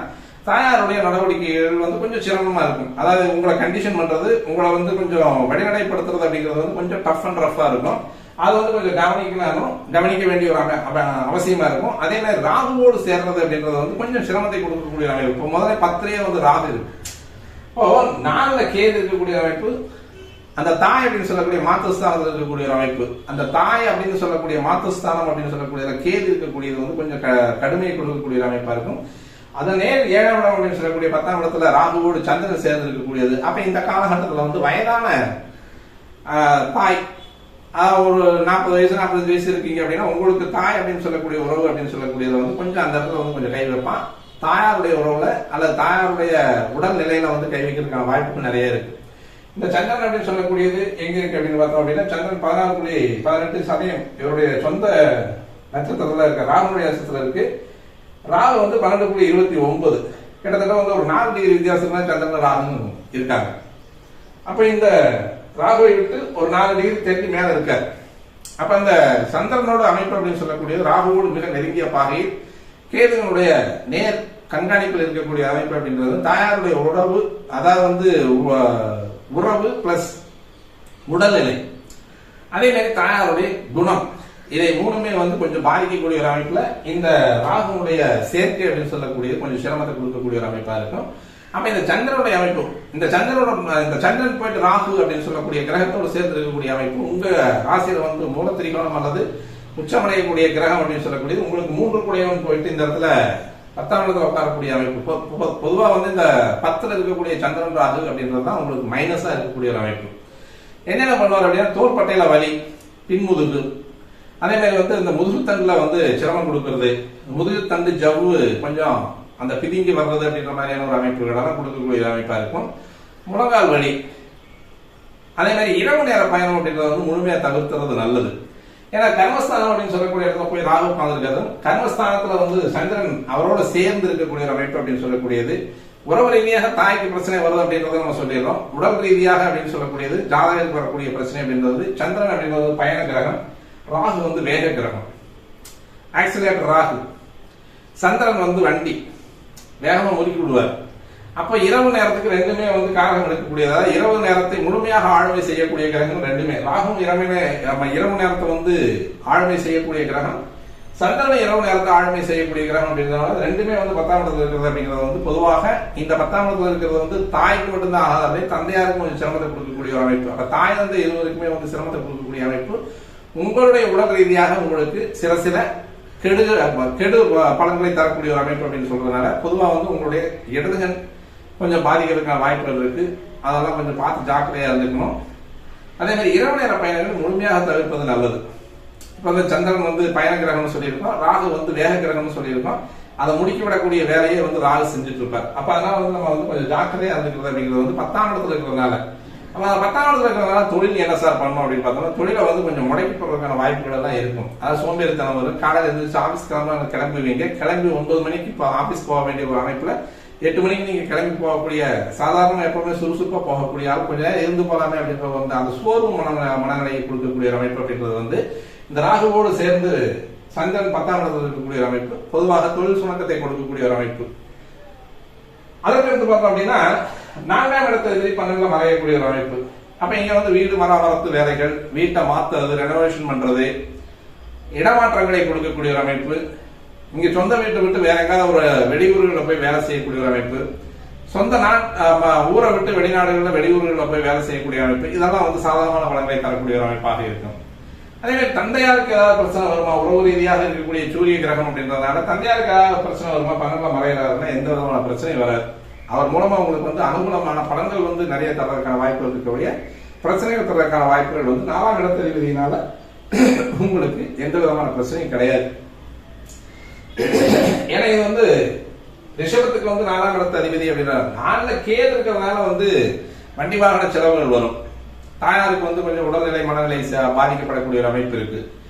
தாயாருடைய நடவடிக்கைகள் வந்து கொஞ்சம் சிரமமா இருக்கும். அதாவது உங்களை கண்டிஷன் பண்றது, உங்களை வந்து கொஞ்சம் வழிநடைப்படுத்துறது அப்படிங்கிறது வந்து கொஞ்சம் டஃப் அண்ட் ரஃபா இருக்கும். அது வந்து கொஞ்சம் கவனிக்க வேண்டிய ஒரு அவசியமா இருக்கும். அதே மாதிரி ராகுவோடு சேர்றது அப்படின்றது வந்து கொஞ்சம் சிரமத்தை கொடுக்கக்கூடிய அமைப்பு. இப்போ முதல்ல 10லயே வந்து ராகு இருக்கு. இப்போ 4ல கேது இருக்கக்கூடிய அமைப்பு, அந்த தாய் அப்படின்னு சொல்லக்கூடிய மாத்துஸ்தானத்தில் இருக்கக்கூடிய ஒரு அமைப்பு, அந்த தாய் அப்படின்னு சொல்லக்கூடிய மாத்துஸ்தானம் அப்படின்னு சொல்லக்கூடிய கேது இருக்கக்கூடியது வந்து கொஞ்சம் கடுமையை கொடுக்கக்கூடிய ஒரு அமைப்பா இருக்கும். அதை நேர் 7ஆம் இடம் அப்படின்னு சொல்லக்கூடிய 10ஆம் இடத்துல ராகுவோடு சந்திரன் சேர்ந்து இருக்கக்கூடியது. அப்ப இந்த காலகட்டத்தில் வந்து வயதான தாய், ஒரு 40 வயசு 45 வயசு இருக்கீங்க அப்படின்னா உங்களுக்கு தாய் அப்படின்னு சொல்லக்கூடிய உறவு அப்படின்னு சொல்லக்கூடியது வந்து கொஞ்சம் அந்த இடத்துல வந்து கொஞ்சம் கை வைப்பான். தாயாருடைய உறவுல அல்லது தாயாருடைய உடல் நிலையில வந்து கை வைக்கிறதுக்கான வாய்ப்புகள் நிறைய இருக்கு. இந்த சந்திரன் அப்படின்னு சொல்லக்கூடியது எங்க இருக்கு அப்படின்னு பார்த்தோம் அப்படின்னா சந்திரன் 14.18 சதயம் இவருடைய சொந்த நட்சத்திரத்துல இருக்க ராகுனுடைய நட்சத்திரத்துல இருக்கு. ராகு வந்து 12.29, கிட்டத்தட்ட வந்து ஒரு 4 டிகிரி வித்தியாசம் தான் சந்திரன் ராகு இருக்காங்க. அப்ப இந்த ராகுவை விட்டு ஒரு 4 டிகிரி தெற்கு மேல இருக்காரு. அப்ப அந்த சந்திரனோட அமைப்பு அப்படின்னு சொல்லக்கூடியது ராகுவோடு மிக நெருங்கிய பாகையில் கேதுனுடைய நேர் கண்காணிப்பில் இருக்கக்கூடிய அமைப்பு அப்படின்றது தாயாருடைய உறவு, அதாவது வந்து உறவு பிளஸ் உடல்நிலை, அதே மாதிரி தாயாருடைய குணம், இதை 3மே வந்து கொஞ்சம் பாதிக்கக்கூடிய ஒரு அமைப்புல இந்த ராகுனுடைய சேர்க்கை அப்படின்னு சொல்லக்கூடியது கொஞ்சம் சிரமத்தை கொடுக்கக்கூடிய ஒரு அமைப்பா இருக்கும். அப்ப இந்த சந்திரனுடைய அமைப்பு, இந்த சந்திரன் போயிட்டு ராகு அப்படின்னு சொல்லக்கூடிய கிரகத்தோடு சேர்ந்து இருக்கக்கூடிய அமைப்பு உங்க ராசியில வந்து மூலத்திரிகோணம் அல்லது உச்சமடையக்கூடிய கிரகம் அப்படின்னு சொல்லக்கூடியது உங்களுக்கு 3 கூடையவன் போயிட்டு இந்த இடத்துல 10ஆம் இடத்துல உட்காரக்கூடிய அமைப்பு. பொதுவா வந்து இந்த 10ல இருக்கக்கூடிய சந்திரன் ராகு அப்படின்றது தான் உங்களுக்கு மைனஸா இருக்கக்கூடிய ஒரு அமைப்பு. என்னென்ன பண்ணுவார் அப்படின்னா தோள்பட்டையில வலி, பின்முதுகு, அதே மாதிரி வந்து இந்த முதுகு தண்டுல வந்து சிரமம் கொடுக்கறது, முதுகு தண்டு ஜவ்வு கொஞ்சம் அந்த பிதுங்கி வர்றது அப்படின்ற மாதிரியான ஒரு அமைப்புகளெல்லாம் கொடுக்கக்கூடிய அமைப்பா இருக்கும். முழங்கால் வலி, அதே மாதிரி இரவு நேர பயணம் அப்படின்றத வந்து முழுமையா தவிர்த்துறது நல்லது. ஏன்னா கர்மஸ்தானம் அப்படின்னு சொல்லக்கூடிய இடத்துல போய் ராகு உட்கார்ந்துருக்கிறது, கர்மஸ்தானத்துல வந்து சந்திரன் அவரோட சேர்ந்து இருக்கக்கூடிய ஒரு அமைப்பு அப்படின்னு சொல்லக்கூடியது. உறவு ரீதியாக தாய்க்கு பிரச்சனை வருது அப்படின்றத நம்ம சொல்லிடுறோம். உடல் ரீதியாக அப்படின்னு சொல்லக்கூடியது ஜாதகத்துக்கு வரக்கூடிய பிரச்சனை அப்படின்றது சந்திரன் அப்படின்றது பயண கிரகம், ராகு வந்து வேக கிரகம், ஆக்சிலேட்டர் ராகு. சந்திரன் வந்து வண்டி வேகமா முறுக்கி விடுவார். அப்ப இரவு நேரத்துக்கு ரெண்டுமே வந்து காரகம் எடுக்கக்கூடியதா, இரவு நேரத்தை முழுமையாக ஆளுமை செய்யக்கூடிய கிரகம் ரெண்டுமே. ராகும் இரவு நேரத்தை வந்து ஆளுமை செய்யக்கூடிய கிரகம், சந்திரன் இரவு நேரத்தை ஆளுமை செய்யக்கூடிய கிரகம் அப்படின்றதுனால ரெண்டுமே வந்து 10ஆம் இடத்துல இருக்கிறது அப்படிங்கிறது வந்து பொதுவாக இந்த 10ஆம் இடத்துல இருக்கிறது வந்து தாய்க்கு மட்டும்தான் ஆகாது, அப்படியே தந்தையாருக்கும் கொஞ்சம் சிரமத்தை கொடுக்கக்கூடிய ஒரு அமைப்பு. அப்ப தாய் தந்தை இருவருக்குமே வந்து சிரமத்தை கொடுக்கக்கூடிய அமைப்பு. உங்களுடைய உடல் ரீதியாக உங்களுக்கு சில கெடு பலன்களை தரக்கூடிய ஒரு அமைப்பு அப்படின்னு சொல்றதுனால பொதுவாக வந்து உங்களுடைய இடதுகண் கொஞ்சம் பாதிக்கிறதுக்கான வாய்ப்புகள் இருக்கு. அதெல்லாம் கொஞ்சம் பார்த்து ஜாக்கிரதையா இருந்துக்கணும். அதே மாதிரி இரவு நேர பயணங்கள் முழுமையாக தவிர்ப்பது நல்லது. இப்ப வந்து சந்திரன் வந்து பயண கிரகம்னு சொல்லியிருக்கோம், ராகு வந்து வேக கிரகம்னு சொல்லியிருக்கோம். அதை முடுக்கி விடக்கூடிய வேலையை வந்து ராகு செஞ்சுட்டு இருப்பார். அப்ப அதனால வந்து நம்ம வந்து கொஞ்சம் ஜாக்கிரதையா இருந்துக்கிறது அப்படிங்கிறது வந்து 10ஆம் இடத்துல இருக்கிறதுனால. அப்ப 10ஆம் இடத்துல இருக்கிறதுனால தொழில் என்ன சார் பண்ணணும் அப்படின்னு பார்த்தோம்னா தொழிலை வந்து கொஞ்சம் முடக்கி போடுறதுக்கான வாய்ப்புகள் எல்லாம் இருக்கும். அதாவது சோம்பேறித்தனம் வரும். காலையில் எழுந்திரிச்சு ஆபீஸ் கிளம்புவீங்க, கிளம்பி 9 மணிக்கு இப்போ ஆபீஸ் போக வேண்டிய ஒரு அமைப்புல 8 மணிக்கு நீங்க கிளம்பி போகக்கூடிய சாதாரண எப்பவுமே சுறுசுறுப்பா போகக்கூடிய ஆள் கொஞ்ச நேரம் இருந்து போலாமே அப்படின்ற வந்து அந்த சோர்வு மனநிலையை கொடுக்கக்கூடிய அமைப்பு அப்படின்றது வந்து இந்த ராகுவோடு சேர்ந்து சந்திரன் 10ஆம் இடத்துல இருக்கக்கூடிய ஒரு அமைப்பு. பொதுவாக தொழில் சுணக்கத்தை கொடுக்கக்கூடிய ஒரு அமைப்பு. அதற்கு எடுத்து பார்த்தோம் அப்படின்னா 4ஆம் இடத்துல 12ல மறையக்கூடிய ஒரு அமைப்பு. அப்ப இங்க வந்து வீடு மராமத்து வேலைகள், வீட்டை மாத்துறது, ரெனோவேஷன் பண்றது, இடமாற்றங்களை கொடுக்கக்கூடிய ஒரு அமைப்பு. இங்க சொந்த வீட்டை விட்டு வேற எங்காவது ஒரு வெளியூர்களில் போய் வேலை செய்யக்கூடிய ஒரு அமைப்பு, சொந்த ஊரை விட்டு வெளிநாடுகளில் வெளியூர்களில் போய் வேலை செய்யக்கூடிய அமைப்பு. இதெல்லாம் வந்து சாதாரணமான பலன்களை தரக்கூடிய ஒரு அமைப்பாக இருக்கும். அதே மாதிரி தந்தையாருக்கு ஏதாவது பிரச்சனை வருமா, உறவு ரீதியாக இருக்கக்கூடிய சூரிய கிரகம் அப்படின்றதுனால தந்தையாருக்கு ஏதாவது பிரச்சனை வருமா, 12ல மறைகிறாருன்னா எந்த விதமான பிரச்சனையும் வராது. அவர் மூலமா உங்களுக்கு வந்து அனுகூலமான பலன்கள் வந்து நிறைய தர்றதுக்கான வாய்ப்புகள் இருக்கக்கூடிய பிரச்சனைகள் தர்றதுக்கான வாய்ப்புகள் வந்து 4ஆம் இடத்ததிபதியினால உங்களுக்கு எந்த விதமான பிரச்சனையும் கிடையாது. ஏன்னா இது வந்து ரிஷபத்துக்கு வந்து 4ஆம் இடத்து அதிபதி அப்படின்னா 4ல கேது இருக்கிறதுனால வந்து வண்டி வாகன செலவுகள் வரும். தாயாருக்கு வந்து கொஞ்சம் உடல்நிலை மனநிலை பாதிக்கப்படக்கூடிய ஒரு அமைப்பு இருக்கு.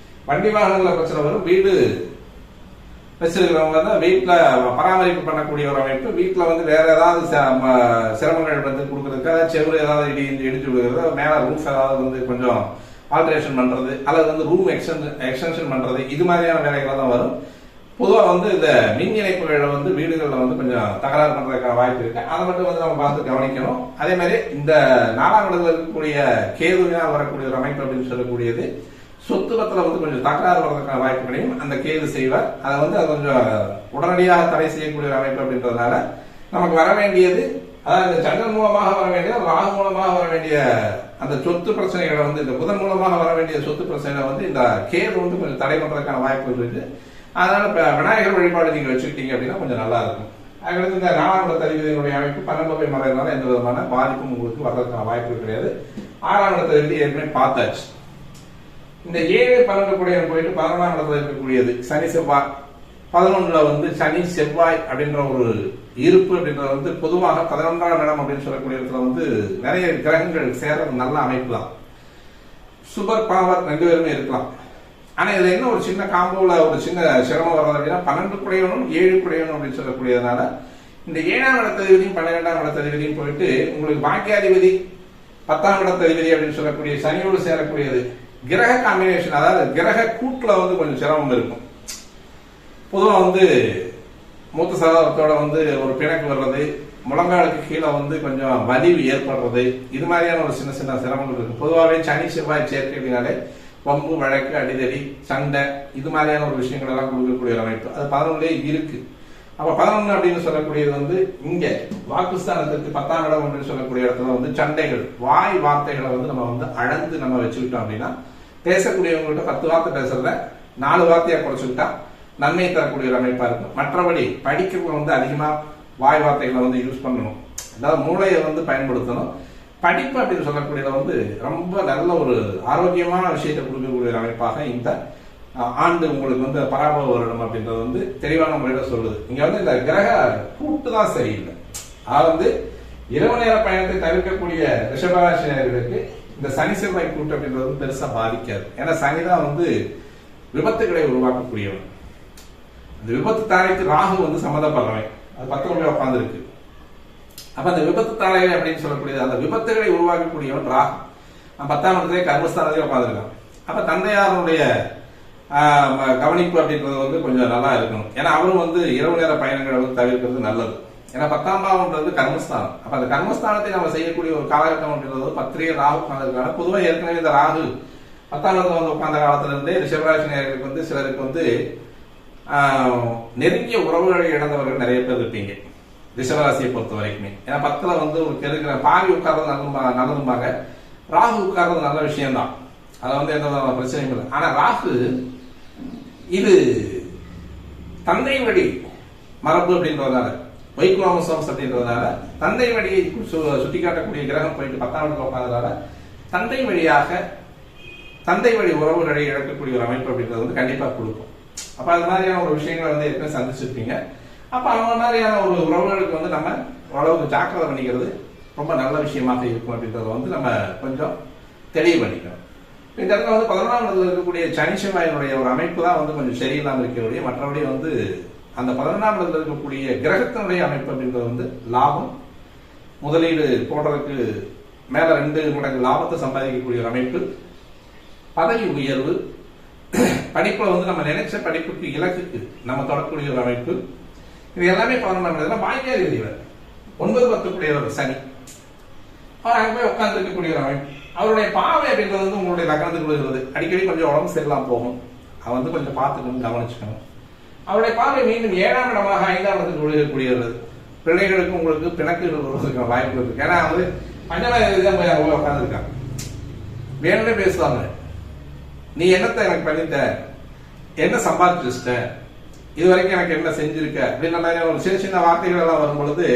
வண்டி வாகனங்கள பிரச்சனை வரும். வீடு வச்சிருக்கிறவங்க தான் வீட்டுல பராமரிப்பு பண்ணக்கூடிய ஒரு அமைப்பு. வீட்டுல வந்து வேற ஏதாவது சிரமங்கள் வந்து கொடுக்கறதுக்காக செவ்வறு ஏதாவது இடிச்சு விடுறது, மேல ரூஃப் ஏதாவது வந்து கொஞ்சம் ஆல்டரேஷன் பண்றது, அல்லது வந்து ரூம் எக்ஸ்டென்ஷன் பண்றது, இது மாதிரியான வேலைகள் தான் வரும். பொதுவாக வந்து இந்த மின் இணைப்புகளை வந்து வீடுகளில் வந்து கொஞ்சம் தகராறு பண்றதுக்கான வாய்ப்பு இருக்கு. அதை மட்டும் வந்து நம்ம பார்த்து கவனிக்கணும். அதே மாதிரி இந்த 4ஆம் இடத்துல இருக்கக்கூடிய கேதுவினால் வரக்கூடிய ஒரு அமைப்பு அப்படின்னு சொல்லக்கூடியது சொத்துவத்துல வந்து கொஞ்சம் தகராறு வர்றதுக்கான வாய்ப்புகளையும் அந்த கேது செய்வார். அதை வந்து அது கொஞ்சம் உடனடியாக தடை செய்யக்கூடிய ஒரு அமைப்பு அப்படின்றதுனால நமக்கு வர வேண்டியது, அதாவது இந்த சந்திரன் மூலமாக வர வேண்டியது, ராகு மூலமாக வர வேண்டிய அந்த சொத்து பிரச்சனைகளை வந்து இந்த புதன் மூலமாக வர வேண்டிய சொத்து பிரச்சனைகளை வந்து இந்த கேது வந்து கொஞ்சம் தடை பண்றதுக்கான வாய்ப்புகள் இருக்கு. அதனால விநாயகர் வழிபாடு நீங்க வச்சுக்கிட்டீங்க அப்படின்னா கொஞ்சம் நல்லா இருக்கும். அதுக்கடுத்து இந்த 4ஆம் இடத்து அதிபதியினுடைய அமைப்பு 12ல போய் மறைறதுனால எந்த விதமான பாதிப்பும் உங்களுக்கு வர்றதுக்கான வாய்ப்பு கிடையாது. 6ஆம் இடத்து அதிபதி ஏற்கனவே பார்த்தாச்சு. இந்த 7 12 கூட போயிட்டு 11ஆம் இடத்துல இருக்கக்கூடியது சனி செவ்வாய், 11ல வந்து சனி செவ்வாய் அப்படின்ற ஒரு இருப்பு அப்படின்றது வந்து பொதுவாக 11ஆம் இடம் அப்படின்னு சொல்லக்கூடிய இடத்துல வந்து நிறைய கிரகங்கள் சேர்றது நல்ல அமைப்பு தான். சூப்பர் பவர் 2 பேருமே இருக்கலாம். ஆனா இதுல என்ன ஒரு சின்ன காம்போல ஒரு சின்ன சிரமம் வர்றது அப்படின்னா 12 குடையவனும் 7 குடையவனும் அப்படின்னு சொல்லக்கூடியதுனால இந்த 7ஆம் இடத்ததிபதியும் 12ஆம் இடத்ததிபதியும் போயிட்டு உங்களுக்கு பாக்கியாதிபதி 10ஆம் இடத்ததிபதி அப்படின்னு சொல்லக்கூடிய சனியோடு சேரக்கூடியது கிரக காம்பினேஷன், அதாவது கிரக கூட்டுல வந்து கொஞ்சம் சிரமம் இருக்கும். பொதுவா வந்து மூத்த சகோதரத்தோட வந்து ஒரு பிணக்கு வர்றது, முழங்காலுக்கு கீழே வந்து கொஞ்சம் வலிவு ஏற்படுறது, இது மாதிரியான ஒரு சின்ன சின்ன சிரமங்கள் இருக்கு. பொதுவாகவே சனி செவ்வாய் சேர்க்கை அப்படின்னாலே பம்பு வழக்கு அடிதடி சண்டை இது மாதிரியான ஒரு விஷயங்கள் எல்லாம் கொடுக்கக்கூடிய ஒரு அமைப்பு அது 11லே இருக்கு. அப்ப 11 அப்படின்னு சொல்லக்கூடியது வந்து இங்க வாக்குஸ்தானத்துக்கு 10ஆம் இடம் அப்படின்னு சொல்லக்கூடிய இடத்துல வந்து சண்டைகள், வாய் வார்த்தைகளை வந்து நம்ம வந்து அளந்து நம்ம வச்சுக்கிட்டோம் அப்படின்னா பேசக்கூடியவங்கள்ட்ட 10 வார்த்தை பேசுறத 4 வார்த்தையா குறைச்சுக்கிட்டா நன்மை தரக்கூடிய ஒரு அமைப்பா இருக்கும். மற்றபடி படிக்க வந்து அதிகமா வாய் வார்த்தைகளை வந்து யூஸ் பண்ணணும், அதாவது மூளையை வந்து பயன்படுத்தணும். படிப்பு அப்படின்னு சொல்லக்கூடியத வந்து ரொம்ப நல்ல ஒரு ஆரோக்கியமான விஷயத்தை கொடுக்கக்கூடிய ஒரு அமைப்பாக இந்த ஆண்டு உங்களுக்கு வந்து பராபவ வருடம் அப்படின்றது வந்து தெளிவான முறையில சொல்லுது. இங்க வந்து இந்த கிரக கூட்டு தான் சரியில்லை. அதாவது வந்து இரவு நேர பயணத்தை தவிர்க்கக்கூடிய ரிஷபராசினர்களுக்கு இந்த சனி செவ்வாய் கூட்டு அப்படின்றது பெருசா பாதிக்காது. ஏன்னா சனிதான் வந்து விபத்துக்களை உருவாக்கக்கூடியவன். அந்த விபத்து தாரைக்கு ராகு வந்து சம்மந்தப்படுறவன், அது 10 உட்கார்ந்து இருக்கு. அப்ப அந்த விபத்து தாரை அப்படின்னு சொல்லக்கூடியது அந்த விபத்துகளை உருவாக்கக்கூடியவன் ராகு. 10ஆம் இடத்திலே கர்மஸ்தானத்திலே உட்கார்ந்துருக்கான். அப்ப தந்தையாருடைய கவனிப்பு அப்படின்றது வந்து கொஞ்சம் நல்லா இருக்கணும். ஏன்னா அவரும் வந்து இரவு நேர பயணங்களை வந்து தவிர்க்கிறது நல்லது. ஏன்னா 10ஆம் பாவம்ன்றது கர்மஸ்தானம். அப்ப அந்த கர்மஸ்தானத்தை நம்ம செய்யக்கூடிய ஒரு காலகட்டம் அப்படின்றது 10 ராகு உட்கார்ந்துருக்காங்க. பொதுவாக ஏற்கனவே இந்த ராகு 10ஆம் இடத்துல வந்து உட்கார்ந்த காலத்துல இருந்தே ரிஷபராசி நேயர்களுக்கு வந்து சிலருக்கு வந்து நெருங்கிய உறவுகளை இழந்தவர்கள் நிறைய பேர் இருப்பீங்க ரிஷபராசியை பொறுத்த வரைக்குமே. ஏன்னா 10ல வந்து இருக்கிற பாவி உட்கார்றது நல்லதும்பாங்க, ராகு உட்கார்றது நல்ல விஷயம்தான், அதை வந்து எந்த பிரச்சனையும் இல்லை. ஆனா ராகு இது தந்தை வழி மரபு அப்படின்றதுனால, வைகுலவம்சம் அப்படின்றதுனால தந்தை வழியை சுட்டி காட்டக்கூடிய கிரகம் போயிட்டு 10ஆம் இடத்துல உட்கார்ந்ததால தந்தை வழியாக தந்தை வழி உறவுகளை இழக்கக்கூடிய ஒரு அமைப்பு அப்படின்றது வந்து கண்டிப்பா கொடுக்கும். அப்ப அது மாதிரியான ஒரு விஷயங்களை வந்து ஏற்கனவே சந்திச்சிருப்பீங்க. அப்ப அவங்க மாதிரியான ஒரு உறவுகளுக்கு வந்து நம்ம ஓரளவுக்கு ஜாக்கிரதை பண்ணிக்கிறது ரொம்ப நல்ல விஷயமாக இருக்கும் அப்படின்றத வந்து நம்ம கொஞ்சம் தெளிவு பண்ணிக்கணும். இந்த இடத்துல வந்து 11ஆம் இடத்துல இருக்கக்கூடிய சனி செவ்வாயினுடைய ஒரு அமைப்பு தான் வந்து கொஞ்சம் சரியில்லாமல் இருக்கிறவடைய, மற்றபடி வந்து அந்த 11ஆம் இடத்துல இருக்கக்கூடிய கிரகத்தினுடைய அமைப்பு அப்படின்றது வந்து லாபம், முதலீடு போடுறதுக்கு மேல 2 மடங்கு லாபத்தை சம்பாதிக்கக்கூடிய ஒரு அமைப்பு, பதவி உயர்வு, படிப்புல வந்து நம்ம நினைச்ச படிப்புக்கு இலக்குக்கு நம்ம தொடரக்கூடிய ஒரு அமைப்பு, இது எல்லாமே 11ஆம் இடத்துல பாக்கியாதிபதிவர் 9-10 சனி அவர் அங்கே போய் உட்கார்ந்து இருக்கக்கூடிய ஒரு அமைப்பு. அவருடைய பார்வை அப்படின்றது வந்து உங்களுடைய லக்னத்துக்கு விழுகிறது. அடிக்கடி கொஞ்சம் உடம்பு சரியில்லாம போகும், அதை வந்து கொஞ்சம் பார்த்துக்கணும், கவனிச்சுக்கணும். அவருடைய பார்வை மீண்டும் 7ஆம் இடமாக 5ஆம் இடத்துக்கு விழுகக்கூடியது. பிள்ளைகளுக்கு உங்களுக்கு பிணக்கு வருவதற்கான வாய்ப்பு இருக்கு. ஏன்னா வந்து 5ஆம் தான் போய் உட்கார்ந்துருக்காங்க, வேணும்னே பேசுவாங்க, நீ என்னத்தை எனக்கு பண்ணிட்ட, என்ன சம்பாதிச்சுட்ட, இது வரைக்கும் எனக்கு என்ன செஞ்சிருக்க அப்படின்ற மாதிரி ஒரு சின்ன சின்ன வார்த்தைகள் எல்லாம் வரும் பொழுது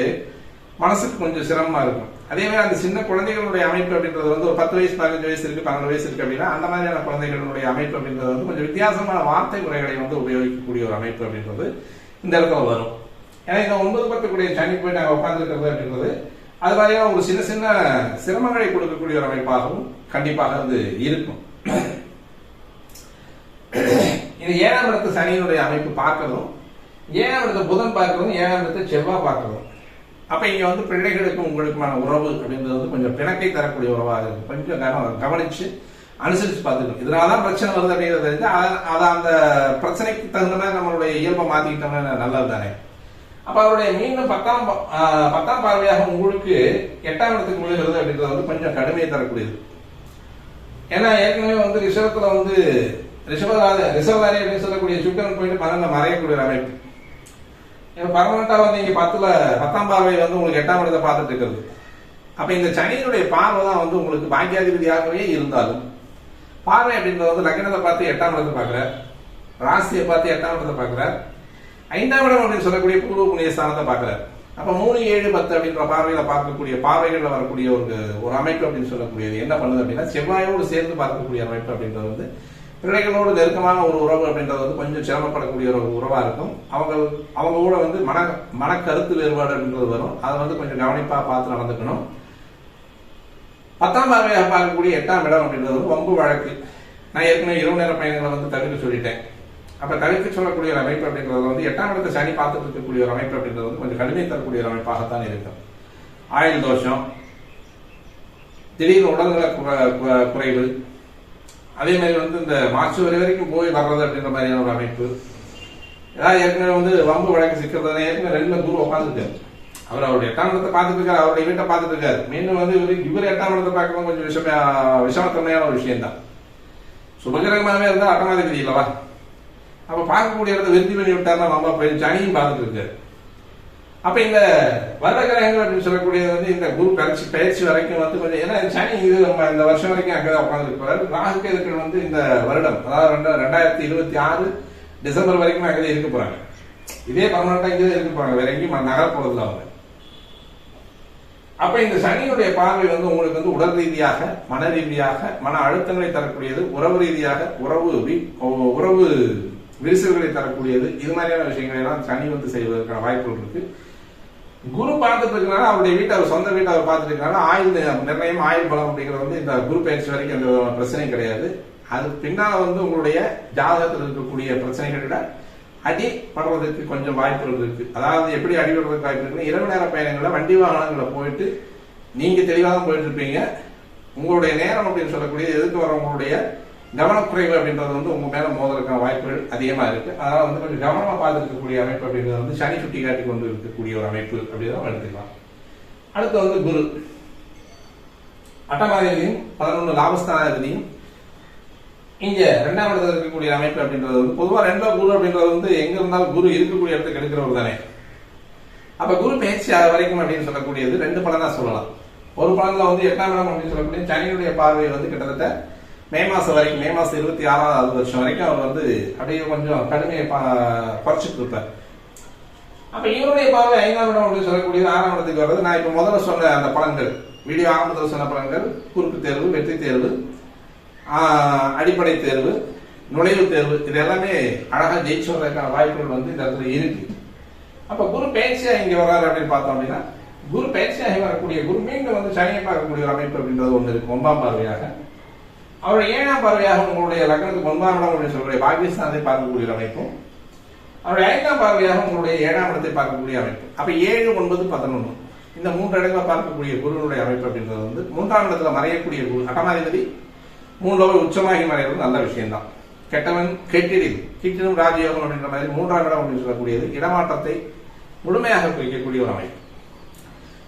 மனசுக்கு கொஞ்சம் சிரமமா இருக்கும். அதே மாதிரி அந்த சின்ன குழந்தைகளுடைய அமைப்பு அப்படின்றது வந்து ஒரு 10 வயசு 15 வயசு இருக்கு, 12 வயசு இருக்கு அப்படின்னா அந்த மாதிரியான குழந்தைகளுடைய அமைப்பு அப்படின்றது வந்து கொஞ்சம் வித்தியாசமான வார்த்தை முறைகளை வந்து உபயோகிக்கக்கூடிய ஒரு அமைப்பு அப்படின்றது இந்த இடத்துல வரும். ஏன்னா இந்த 9-10 சனி போய் நாங்கள் உட்கார்ந்துருக்கிறது அப்படின்றது அது மாதிரியான ஒரு சின்ன சின்ன சிரமங்களை கொடுக்கக்கூடிய ஒரு அமைப்பாகவும் கண்டிப்பாக வந்து இருக்கும். இது 7ஆம் இடத்து சனியினுடைய அமைப்பு பார்க்கறதும், 7ஆம் இடத்தை புதன் பார்க்கறதும், 7ஆம் இடத்தை செவ்வாய் பார்க்கறதும், அப்ப இங்க வந்து பிள்ளைகளுக்கும் உங்களுக்குமான உறவு அப்படின்றது வந்து கொஞ்சம் பிணக்கை தரக்கூடிய உறவாக இருக்கும். கொஞ்சம் கவனிச்சு அனுசரிச்சு பார்த்துக்கணும். இதனாலதான் பிரச்சனை வருது அப்படிங்கிறது தெரிஞ்சு அதை அந்த பிரச்சனைக்கு தகுந்த மாதிரி நம்மளுடைய இயல்பை மாத்திக்கிட்டோம்னா நல்லது தானே. அப்ப அவருடைய மீண்டும் 10ஆம் பார்வையாக உங்களுக்கு 8ஆம் இடத்துக்கு விழுகிறது அப்படின்றது வந்து கொஞ்சம் கடுமையை தரக்கூடியது. ஏன்னா ஏற்கனவே வந்து ரிஷபத்துல வந்து ரிஷபதாரி அப்படின்னு சொல்லக்கூடிய சுக்கரன் போயிட்டு 12 மறையக்கூடிய அமைப்பு. பர்மனண்டா வந்து இங்க 10ஆம் பார்வை வந்து உங்களுக்கு 8ஆம் இடத்தை பார்த்துட்டு இருக்கிறது. அப்ப இந்த சனியினுடைய பார்வை தான் வந்து உங்களுக்கு பாக்கியாதிபதியாகவே இருந்தாலும் பார்வை அப்படின்றது வந்து லக்னத்தை பார்த்து 8ஆம் இடத்தை பார்க்கிறார், ராசியை பார்த்து 8ஆம் இடத்தை பார்க்கிறார், 5ஆம் இடம் அப்படின்னு சொல்லக்கூடிய பூர்வ புண்ணிய ஸ்தானத்தை பார்க்கிறார். அப்ப 3, 7, 10 அப்படின்ற பார்வையில பார்க்கக்கூடிய பார்வைகள்ல வரக்கூடிய ஒரு அமைப்பு அப்படின்னு சொல்லக்கூடியது என்ன பண்ணுது அப்படின்னா செவ்வாயோடு சேர்ந்து பார்க்கக்கூடிய அமைப்பு அப்படின்றது வந்து பிள்ளைகளோடு நெருக்கமான ஒரு உறவு அப்படின்றது வந்து கொஞ்சம் சிரமப்படக்கூடிய ஒரு உறவா இருக்கும். அவங்க கூட வந்து மனக்கருத்து வேறுபாடு அப்படின்றது வரும். அதை வந்து கொஞ்சம் கவனிப்பா பார்த்து நடந்துக்கணும். 10ஆம் பார்வையாக பார்க்கக்கூடிய 8ஆம் இடம் அப்படின்றது வந்து வம்பு வழக்கு. நான் ஏற்கனவே இரவு நேர பயணங்களை வந்து தவிர்க்க சொல்லிட்டேன். அப்ப தவிர்க்க சொல்லக்கூடிய ஒரு அமைப்பு அப்படின்றது வந்து 8ஆம் இடத்தை சனி பார்த்துட்டு இருக்கக்கூடிய ஒரு அமைப்பு அப்படின்றது வந்து கொஞ்சம் கடுமை தரக்கூடிய ஒரு அமைப்பாகத்தான் இருக்கும். ஆயுள் தோஷம், திடீர்னு உடல்நல குறைவு, அதே மாதிரி வந்து இந்த மார்ச் வரைக்கும் போய் வர்றது அப்படின்ற மாதிரியான ஒரு அமைப்பு. ஏதாவது ஏற்கனவே வந்து வம்பு வழக்கு சிக்கிறது, ஏற்கனவே 2 குரு உட்காந்துருக்காரு. அவருடைய 8ஆம் இடத்தை பார்த்துட்டு இருக்காரு, அவருடைய வீட்டை பார்த்துட்டு இருக்காரு. மீண்டும் வந்து இவர் 8ஆம் இடத்தை பார்க்கணும் கொஞ்சம் விஷமத்தன்மையான ஒரு விஷயம் தான். சுபகிரகமாகவே இருந்தா அட்டமாதிபதி இல்லவா, அப்ப பார்க்கக்கூடிய இடத்த விருத்தி பண்ணி விட்டாருன்னா நம்ம போய் சனியும் பார்த்துட்டு இருக்காரு. அப்ப இந்த வருட கிரகங்கள் அப்படின்னு சொல்லக்கூடியது வந்து இந்த குரு பயிற்சி வரைக்கும் வந்து கொஞ்சம், ஏன்னா சனி இது நம்ம இந்த வருஷம் வரைக்கும் அங்கதான் உட்கார்ந்து இருப்பாரு. ராகு கேதுக்கள் வந்து இந்த வருடம், அதாவது 2026 டிசம்பர் வரைக்கும் அங்கதான் இருக்க போறாங்க. இதே பர்மனண்டா இங்கதான் இருக்க போறாங்க, வேற எங்கேயும் நகர போறதுல அவங்க. அப்ப இந்த சனியுடைய பார்வை வந்து உங்களுக்கு வந்து உடல் ரீதியாக, மன ரீதியாக, மன அழுத்தங்களை தரக்கூடியது, உறவு ரீதியாக, உறவு விரிசல்களை தரக்கூடியது, இது மாதிரியான விஷயங்களை எல்லாம் சனி வந்து செய்வதற்கான வாய்ப்புகள் இருக்கு. குரு பார்த்துட்டு இருக்கனால அவருடைய வீட்டை, அவர் சொந்த வீட்டை அவர் பார்த்துட்டு இருக்கனால ஆயுள் நிர்ணயம், ஆயுள் பலம் அப்படிங்கிறது வந்து இந்த குரு பயிற்சி வரைக்கும் எந்த பிரச்சனையும் கிடையாது. அது பின்னால வந்து உங்களுடைய ஜாதகத்தில் இருக்கக்கூடிய பிரச்சனைகளிட அடிபடுறதுக்கு கொஞ்சம் வாய்ப்புகள் இருக்கு. அதாவது எப்படி அடிபடுறதுக்கு வாய்ப்பு இருக்குன்னா, இரவு நேர பயணங்களை வண்டி வாகனங்களை போயிட்டு நீங்க தெளிவாக தான் போயிட்டு இருப்பீங்க. உங்களுடைய நேரம் அப்படின்னு சொல்லக்கூடிய எதுக்கு வரவங்களுடைய கவனக்குறைவு அப்படின்றது வந்து உங்க மேல மோதலுக்கான வாய்ப்புகள் அதிகமா இருக்கு. அதனால வந்து கொஞ்சம் கவனமா பார்த்துருக்கக்கூடிய அமைப்பு அப்படின்றது வந்து சனி சுட்டி காட்டி கொண்டு இருக்கக்கூடிய ஒரு அமைப்பு அப்படிதான் எடுத்துக்கலாம். அடுத்து வந்து குரு அட்டமாதிபதியும் 11 லாபஸ்தானாதிபதியும் இங்க 2ஆம் இடத்துல இருக்கக்கூடிய அமைப்பு அப்படின்றது வந்து பொதுவா 2ஆம் குரு அப்படின்றது வந்து எங்க இருந்தாலும் குரு இருக்கக்கூடிய இடத்துக்கு எடுக்கிறவர் தானே. அப்ப குரு பயிற்சி வரைக்கும் அப்படின்னு சொல்லக்கூடியது 2 பலனா சொல்லலாம். ஒரு பலன்ல வந்து 8ஆம் இடம் அப்படின்னு சொல்லக்கூடிய சனியுடைய பார்வை வந்து கிட்டத்தட்ட மே மாசம் வரைக்கும், மே மாசம் 26வது வருஷம் வரைக்கும் அவர் வந்து அப்படியே கொஞ்சம் கடுமையை குறைச்சிட்டு இருப்பார். அப்ப இவருடைய பார்வை 5ஆம் இடம் அப்படின்னு சொல்லக்கூடியது 6ஆம் இடத்துக்கு வர்றது. நான் இப்ப முதல்ல சொன்ன அந்த பலன்கள், வீடியோ ஆரம்பத்தில் சொன்ன பலன்கள், குறுக்கு தேர்வு, வெற்றி தேர்வு, அடிப்படை தேர்வு, நுழைவு தேர்வு, இது எல்லாமே அழகா ஜெயிச்சு வர்றதுக்கான வாய்ப்புகள் வந்து இந்த இடத்துல இருக்கு. அப்ப குரு பயிற்சியா இங்க வர்றாரு அப்படின்னு பார்த்தோம் அப்படின்னா, குரு பயிற்சியாக வரக்கூடிய குரு மீண்டும் வந்து சனியை பார்க்கக்கூடிய ஒரு அமைப்பு அப்படின்றது ஒண்ணு இருக்கு. 9ஆம் பார்வையாக, அவருடைய 7ஆம் பார்வையாக உங்களுடைய லக்னத்துக்கு 9ஆம் இடம் அப்படின்னு சொல்லக்கூடிய பாகிஸ்தானத்தை பார்க்கக்கூடிய அமைப்பும், அவருடைய 5ஆம் பார்வையாக உங்களுடைய 7ஆம் இடத்தை பார்க்கக்கூடிய அமைப்பு. அப்ப 7, 9, 11 இந்த 3 இடங்களை பார்க்கக்கூடிய குருனுடைய அமைப்பு அப்படின்றது வந்து 3ஆம் இடத்துல மறையக்கூடிய குரு அட்டமாதிபதி 3வது உச்சமாகி மறைவது நல்ல விஷயம் தான். கெட்டவன் கெட்டிடும் ராஜயோகம் அப்படின்ற மாதிரி 3ஆம் இடம் அப்படின்னு சொல்லக்கூடியது இடமாற்றத்தை முழுமையாக குறிக்கக்கூடிய ஒரு அமைப்பு.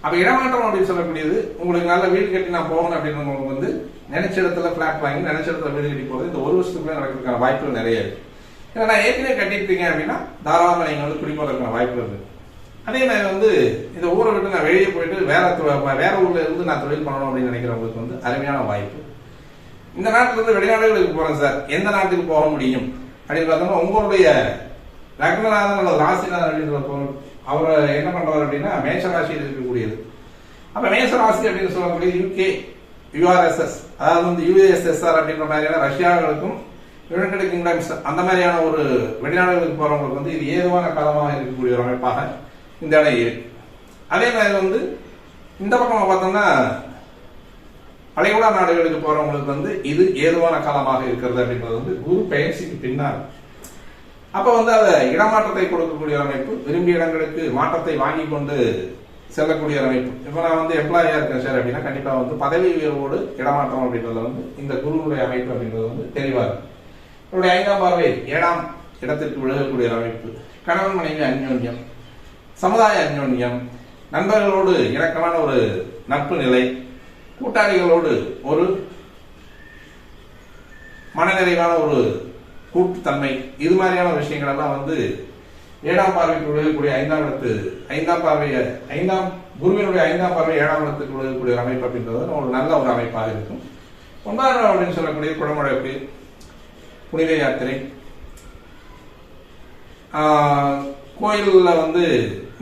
அப்ப இடமாற்றம் அப்படின்னு சொல்லக்கூடியது உங்களுக்கு நல்ல வீடு கட்டி நான் போகணும் அப்படின்னு வந்து நினைச்ச இடத்துல பிளாட் வாங்கி நினைச்ச இடத்துல வீடு கட்டி போகிறது இந்த 1 வருஷத்துக்குள்ள நடக்கிறதுக்கான வாய்ப்புகள் நிறைய இருக்கு. ஏன்னா நான் ஏற்கனவே கட்டிருக்கீங்க அப்படின்னா தாராளமாக நீங்க வந்து குடிப்பதற்கான வாய்ப்பு இருக்கு. அதே மாதிரி வந்து இந்த ஊரை விட்டு நான் வெளியே போயிட்டு வேற ஊர்ல இருந்து நான் தொழில் பண்ணணும் அப்படின்னு நினைக்கிறவங்களுக்கு வந்து அருமையான வாய்ப்பு. இந்த நாட்டுல இருந்து வெளிநாடுகளுக்கு போறேன் சார், எந்த நாட்டுக்கு போக முடியும் அப்படின்னு பார்த்தோம்னா, உங்களுடைய லக்னநாதன் அல்லது ராசிநாதன் அப்படின்ற அவர் என்ன பண்றாரு அப்படின்னா மேஷ ராசியில் இருக்கக்கூடியது. அப்ப மேஷ ராசி அப்படின்னு சொல்லக்கூடிய யூகே, யுஆர்எஸ்எஸ், அதாவது வந்து யுஎஸ்எஸ்ஆர் அப்படின்ற மாதிரியான ரஷ்யாவுக்கும் யுனைடெட் கிங்டம்ஸ் அந்த மாதிரியான ஒரு வெளிநாடுகளுக்கு போறவங்களுக்கு வந்து இது ஏதுவான காலமாக இருக்கக்கூடிய ஒரு அமைப்பாக இந்த இடம் இருக்கு. அதே மாதிரி வந்து இந்த பக்கம் பார்த்தோம்னா பழையகுடா நாடுகளுக்கு போறவங்களுக்கு வந்து இது ஏதுவான காலமாக இருக்கிறது அப்படின்றது வந்து குரு பயிற்சிக்கு பின்னால். அப்ப வந்து அதை இடமாற்றத்தை கொடுக்கக்கூடிய அமைப்பு, விரும்பிய இடங்களுக்கு மாற்றத்தை வாங்கி கொண்டு செல்லக்கூடிய அமைப்பு. இப்ப நான் வந்து எம்ப்ளாயா இருக்கேன் சார் அப்படின்னா கண்டிப்பா வந்து பதவி உயர்வோடு இடமாற்றம் அப்படின்றத வந்து இந்த குருவுடைய அமைப்பு அப்படின்றது வந்து தெளிவா இருக்கு. இவருடைய 5ஆம் பார்வை 7ஆம் இடத்திற்கு விலகக்கூடிய அமைப்பு, கணவன் மனைவி அந்யோன்யம், சமுதாய அந்யோன்யம், நண்பர்களோடு இணக்கமான ஒரு நட்பு நிலை, கூட்டாளிகளோடு ஒரு மனநிறைவான ஒரு கூட்டுத்தன்மை, இது மாதிரியான விஷயங்கள் எல்லாம் வந்து 7ஆம் பார்வைக்கு விழுகக்கூடிய 5ஆம் குருவினுடைய 5ஆம் பார்வை 7ஆம் இடத்துக்கு விழுகக்கூடிய அமைப்பு அப்படின்றது ஒரு நல்ல ஒரு அமைப்பாக இருக்கும். 9ஆம் இடம் அப்படின்னு சொல்லக்கூடிய குடமுழக்கு, புனித யாத்திரை, கோயில்ல வந்து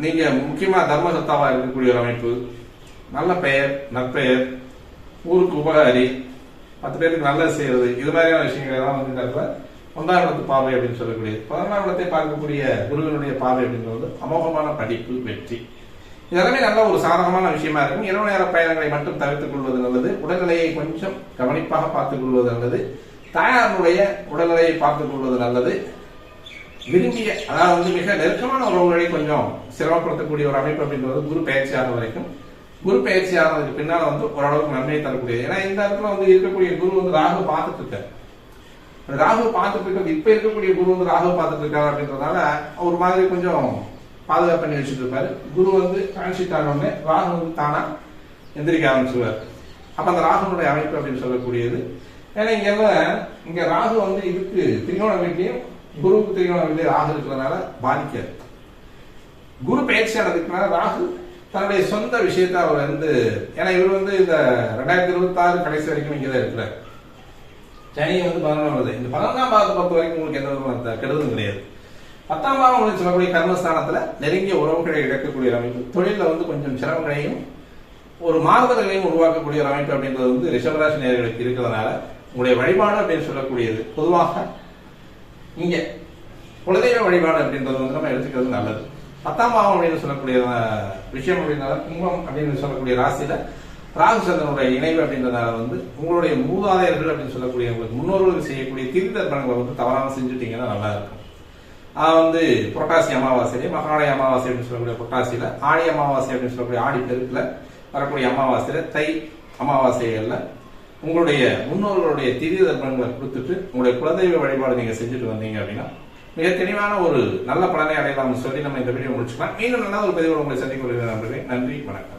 நீங்க முக்கியமா தர்மசத்தாவா இருக்கக்கூடிய ஒரு அமைப்பு, நல்ல பெயர், நற்பெயர், ஊருக்கு உபகாரி, 10 பேருக்கு நல்லது செய்யறது, இது மாதிரியான விஷயங்கள் எல்லாம் வந்து இந்த இடத்துல 9ஆம் இடத்து பார்வை அப்படின்னு சொல்லக்கூடியது. 11ஆம் இடத்தை பார்க்கக்கூடிய குருவினுடைய பார்வை அப்படின்றது அமோகமான படிப்பு, வெற்றி, இதெல்லாமே நல்ல ஒரு சாதகமான விஷயமா இருக்கும். இரவு நேர பயணங்களை மட்டும் தவிர்த்துக் கொள்வது நல்லது. உடல்நிலையை கொஞ்சம் கவனிப்பாக பார்த்துக் கொள்வது நல்லது. தாயாருடைய உடல்நிலையை பார்த்துக் கொள்வது நல்லது. விரும்பிய, அதாவது வந்து மிக நெருக்கமான உறவுகளை கொஞ்சம் சிரமப்படுத்தக்கூடிய ஒரு அமைப்பு அப்படின்றது குரு பயிற்சியாக வரைக்கும். குரு பயிற்சி ஆனதுக்கு பின்னால வந்து ஓரளவுக்கு நன்மையை தரக்கூடியது. ஏன்னா இந்த இடத்துல வந்து இருக்கக்கூடிய குரு வந்து ராகு பார்த்துட்டு இருக்காரு. ராகு பார்த்துட்டு இருக்கிறது, இப்ப இருக்கக்கூடிய குரு வந்து ராகு பார்த்துட்டு இருக்காரு அப்படின்றதுனால ஒரு மாதிரி கொஞ்சம் பாதுகாப்பு பண்ணி வச்சுட்டு இருப்பாரு. குரு வந்து டிரான்சிட் ஆனோடனே ராகு வந்து தானா எந்திரிக்க ஆரம்பிச்சுவார். அப்ப அந்த ராகுனுடைய அமைப்பு அப்படின்னு சொல்லக்கூடியது. ஏன்னா இங்க ராகு வந்து இதுக்கு திரிகோண வீட்டையும் குருவுக்கு திரிகோண வீட்டையும் ராகு இருக்கிறதுனால பாதிக்காது. குரு பயிற்சி ஆனதுக்குனால ராகு தன்னுடைய சொந்த விஷயத்தை அவர் வந்து, ஏன்னா இவர் வந்து இந்த 2026 கடைசி வரைக்கும் இங்கதான் இருக்கிறார். சனி வந்து 11 வருது. இந்த 11ஆம் பாவத்தை பொறுத்த வரைக்கும் உங்களுக்கு எந்த விதமான கெடுதலும் கிடையாது. 10ஆம் பாவம் சொல்லக்கூடிய கர்மஸ்தானத்துல நெருங்கிய உறவுகளை இழக்கக்கூடிய அமைப்பு, தொழில வந்து கொஞ்சம் சிரமங்களையும் ஒரு மாறுதல்களையும் உருவாக்கக்கூடிய ஒரு அமைப்பு அப்படின்றது வந்து ரிஷபராசி நேயர்களுக்கு இருக்கிறதுனால உங்களுடைய வழிபாடு அப்படின்னு சொல்லக்கூடியது பொதுவாக இங்க குலதெய்வ வழிபாடு அப்படின்றது வந்து நம்ம எடுத்துக்கிறது நல்லது. 10ஆம் பாவம் அப்படின்னு சொல்லக்கூடிய விஷயம் அப்படின்றத கும்பம் அப்படின்னு சொல்லக்கூடிய ராசியில ராகு சந்திரனுடைய இணைவு அப்படின்றதால வந்து உங்களுடைய மூதாதையர்கள் அப்படின்னு சொல்லக்கூடிய உங்களுக்கு முன்னோர்களுக்கு செய்யக்கூடிய திதி தர்ப்பணங்களை வந்து தவறாம செஞ்சுட்டீங்கன்னா நல்லா இருக்கும். வந்து புரட்டாசி அமாவாசையிலே மகாலய அமாவாசை அப்படின்னு சொல்லக்கூடிய புரட்டாசியில, ஆடி அமாவாசை அப்படின்னு சொல்லக்கூடிய ஆடி பெருக்குல வரக்கூடிய அமாவாசையில, தை அமாவாசைகள்ல உங்களுடைய முன்னோர்களுடைய திதி தர்ப்பணங்களை கொடுத்துட்டு உங்களுடைய குலதெய்வ வழிபாடு நீங்க செஞ்சுட்டு வந்தீங்க அப்படின்னா மிக தெளிவான ஒரு நல்ல பலனை அடையலாம்னு சொல்லி நம்ம இந்த வீடியோ முடிச்சுக்கலாம். மீண்டும் நல்ல ஒரு பதிவோடு உங்களை சந்திக்க நன்றி. வணக்கம்.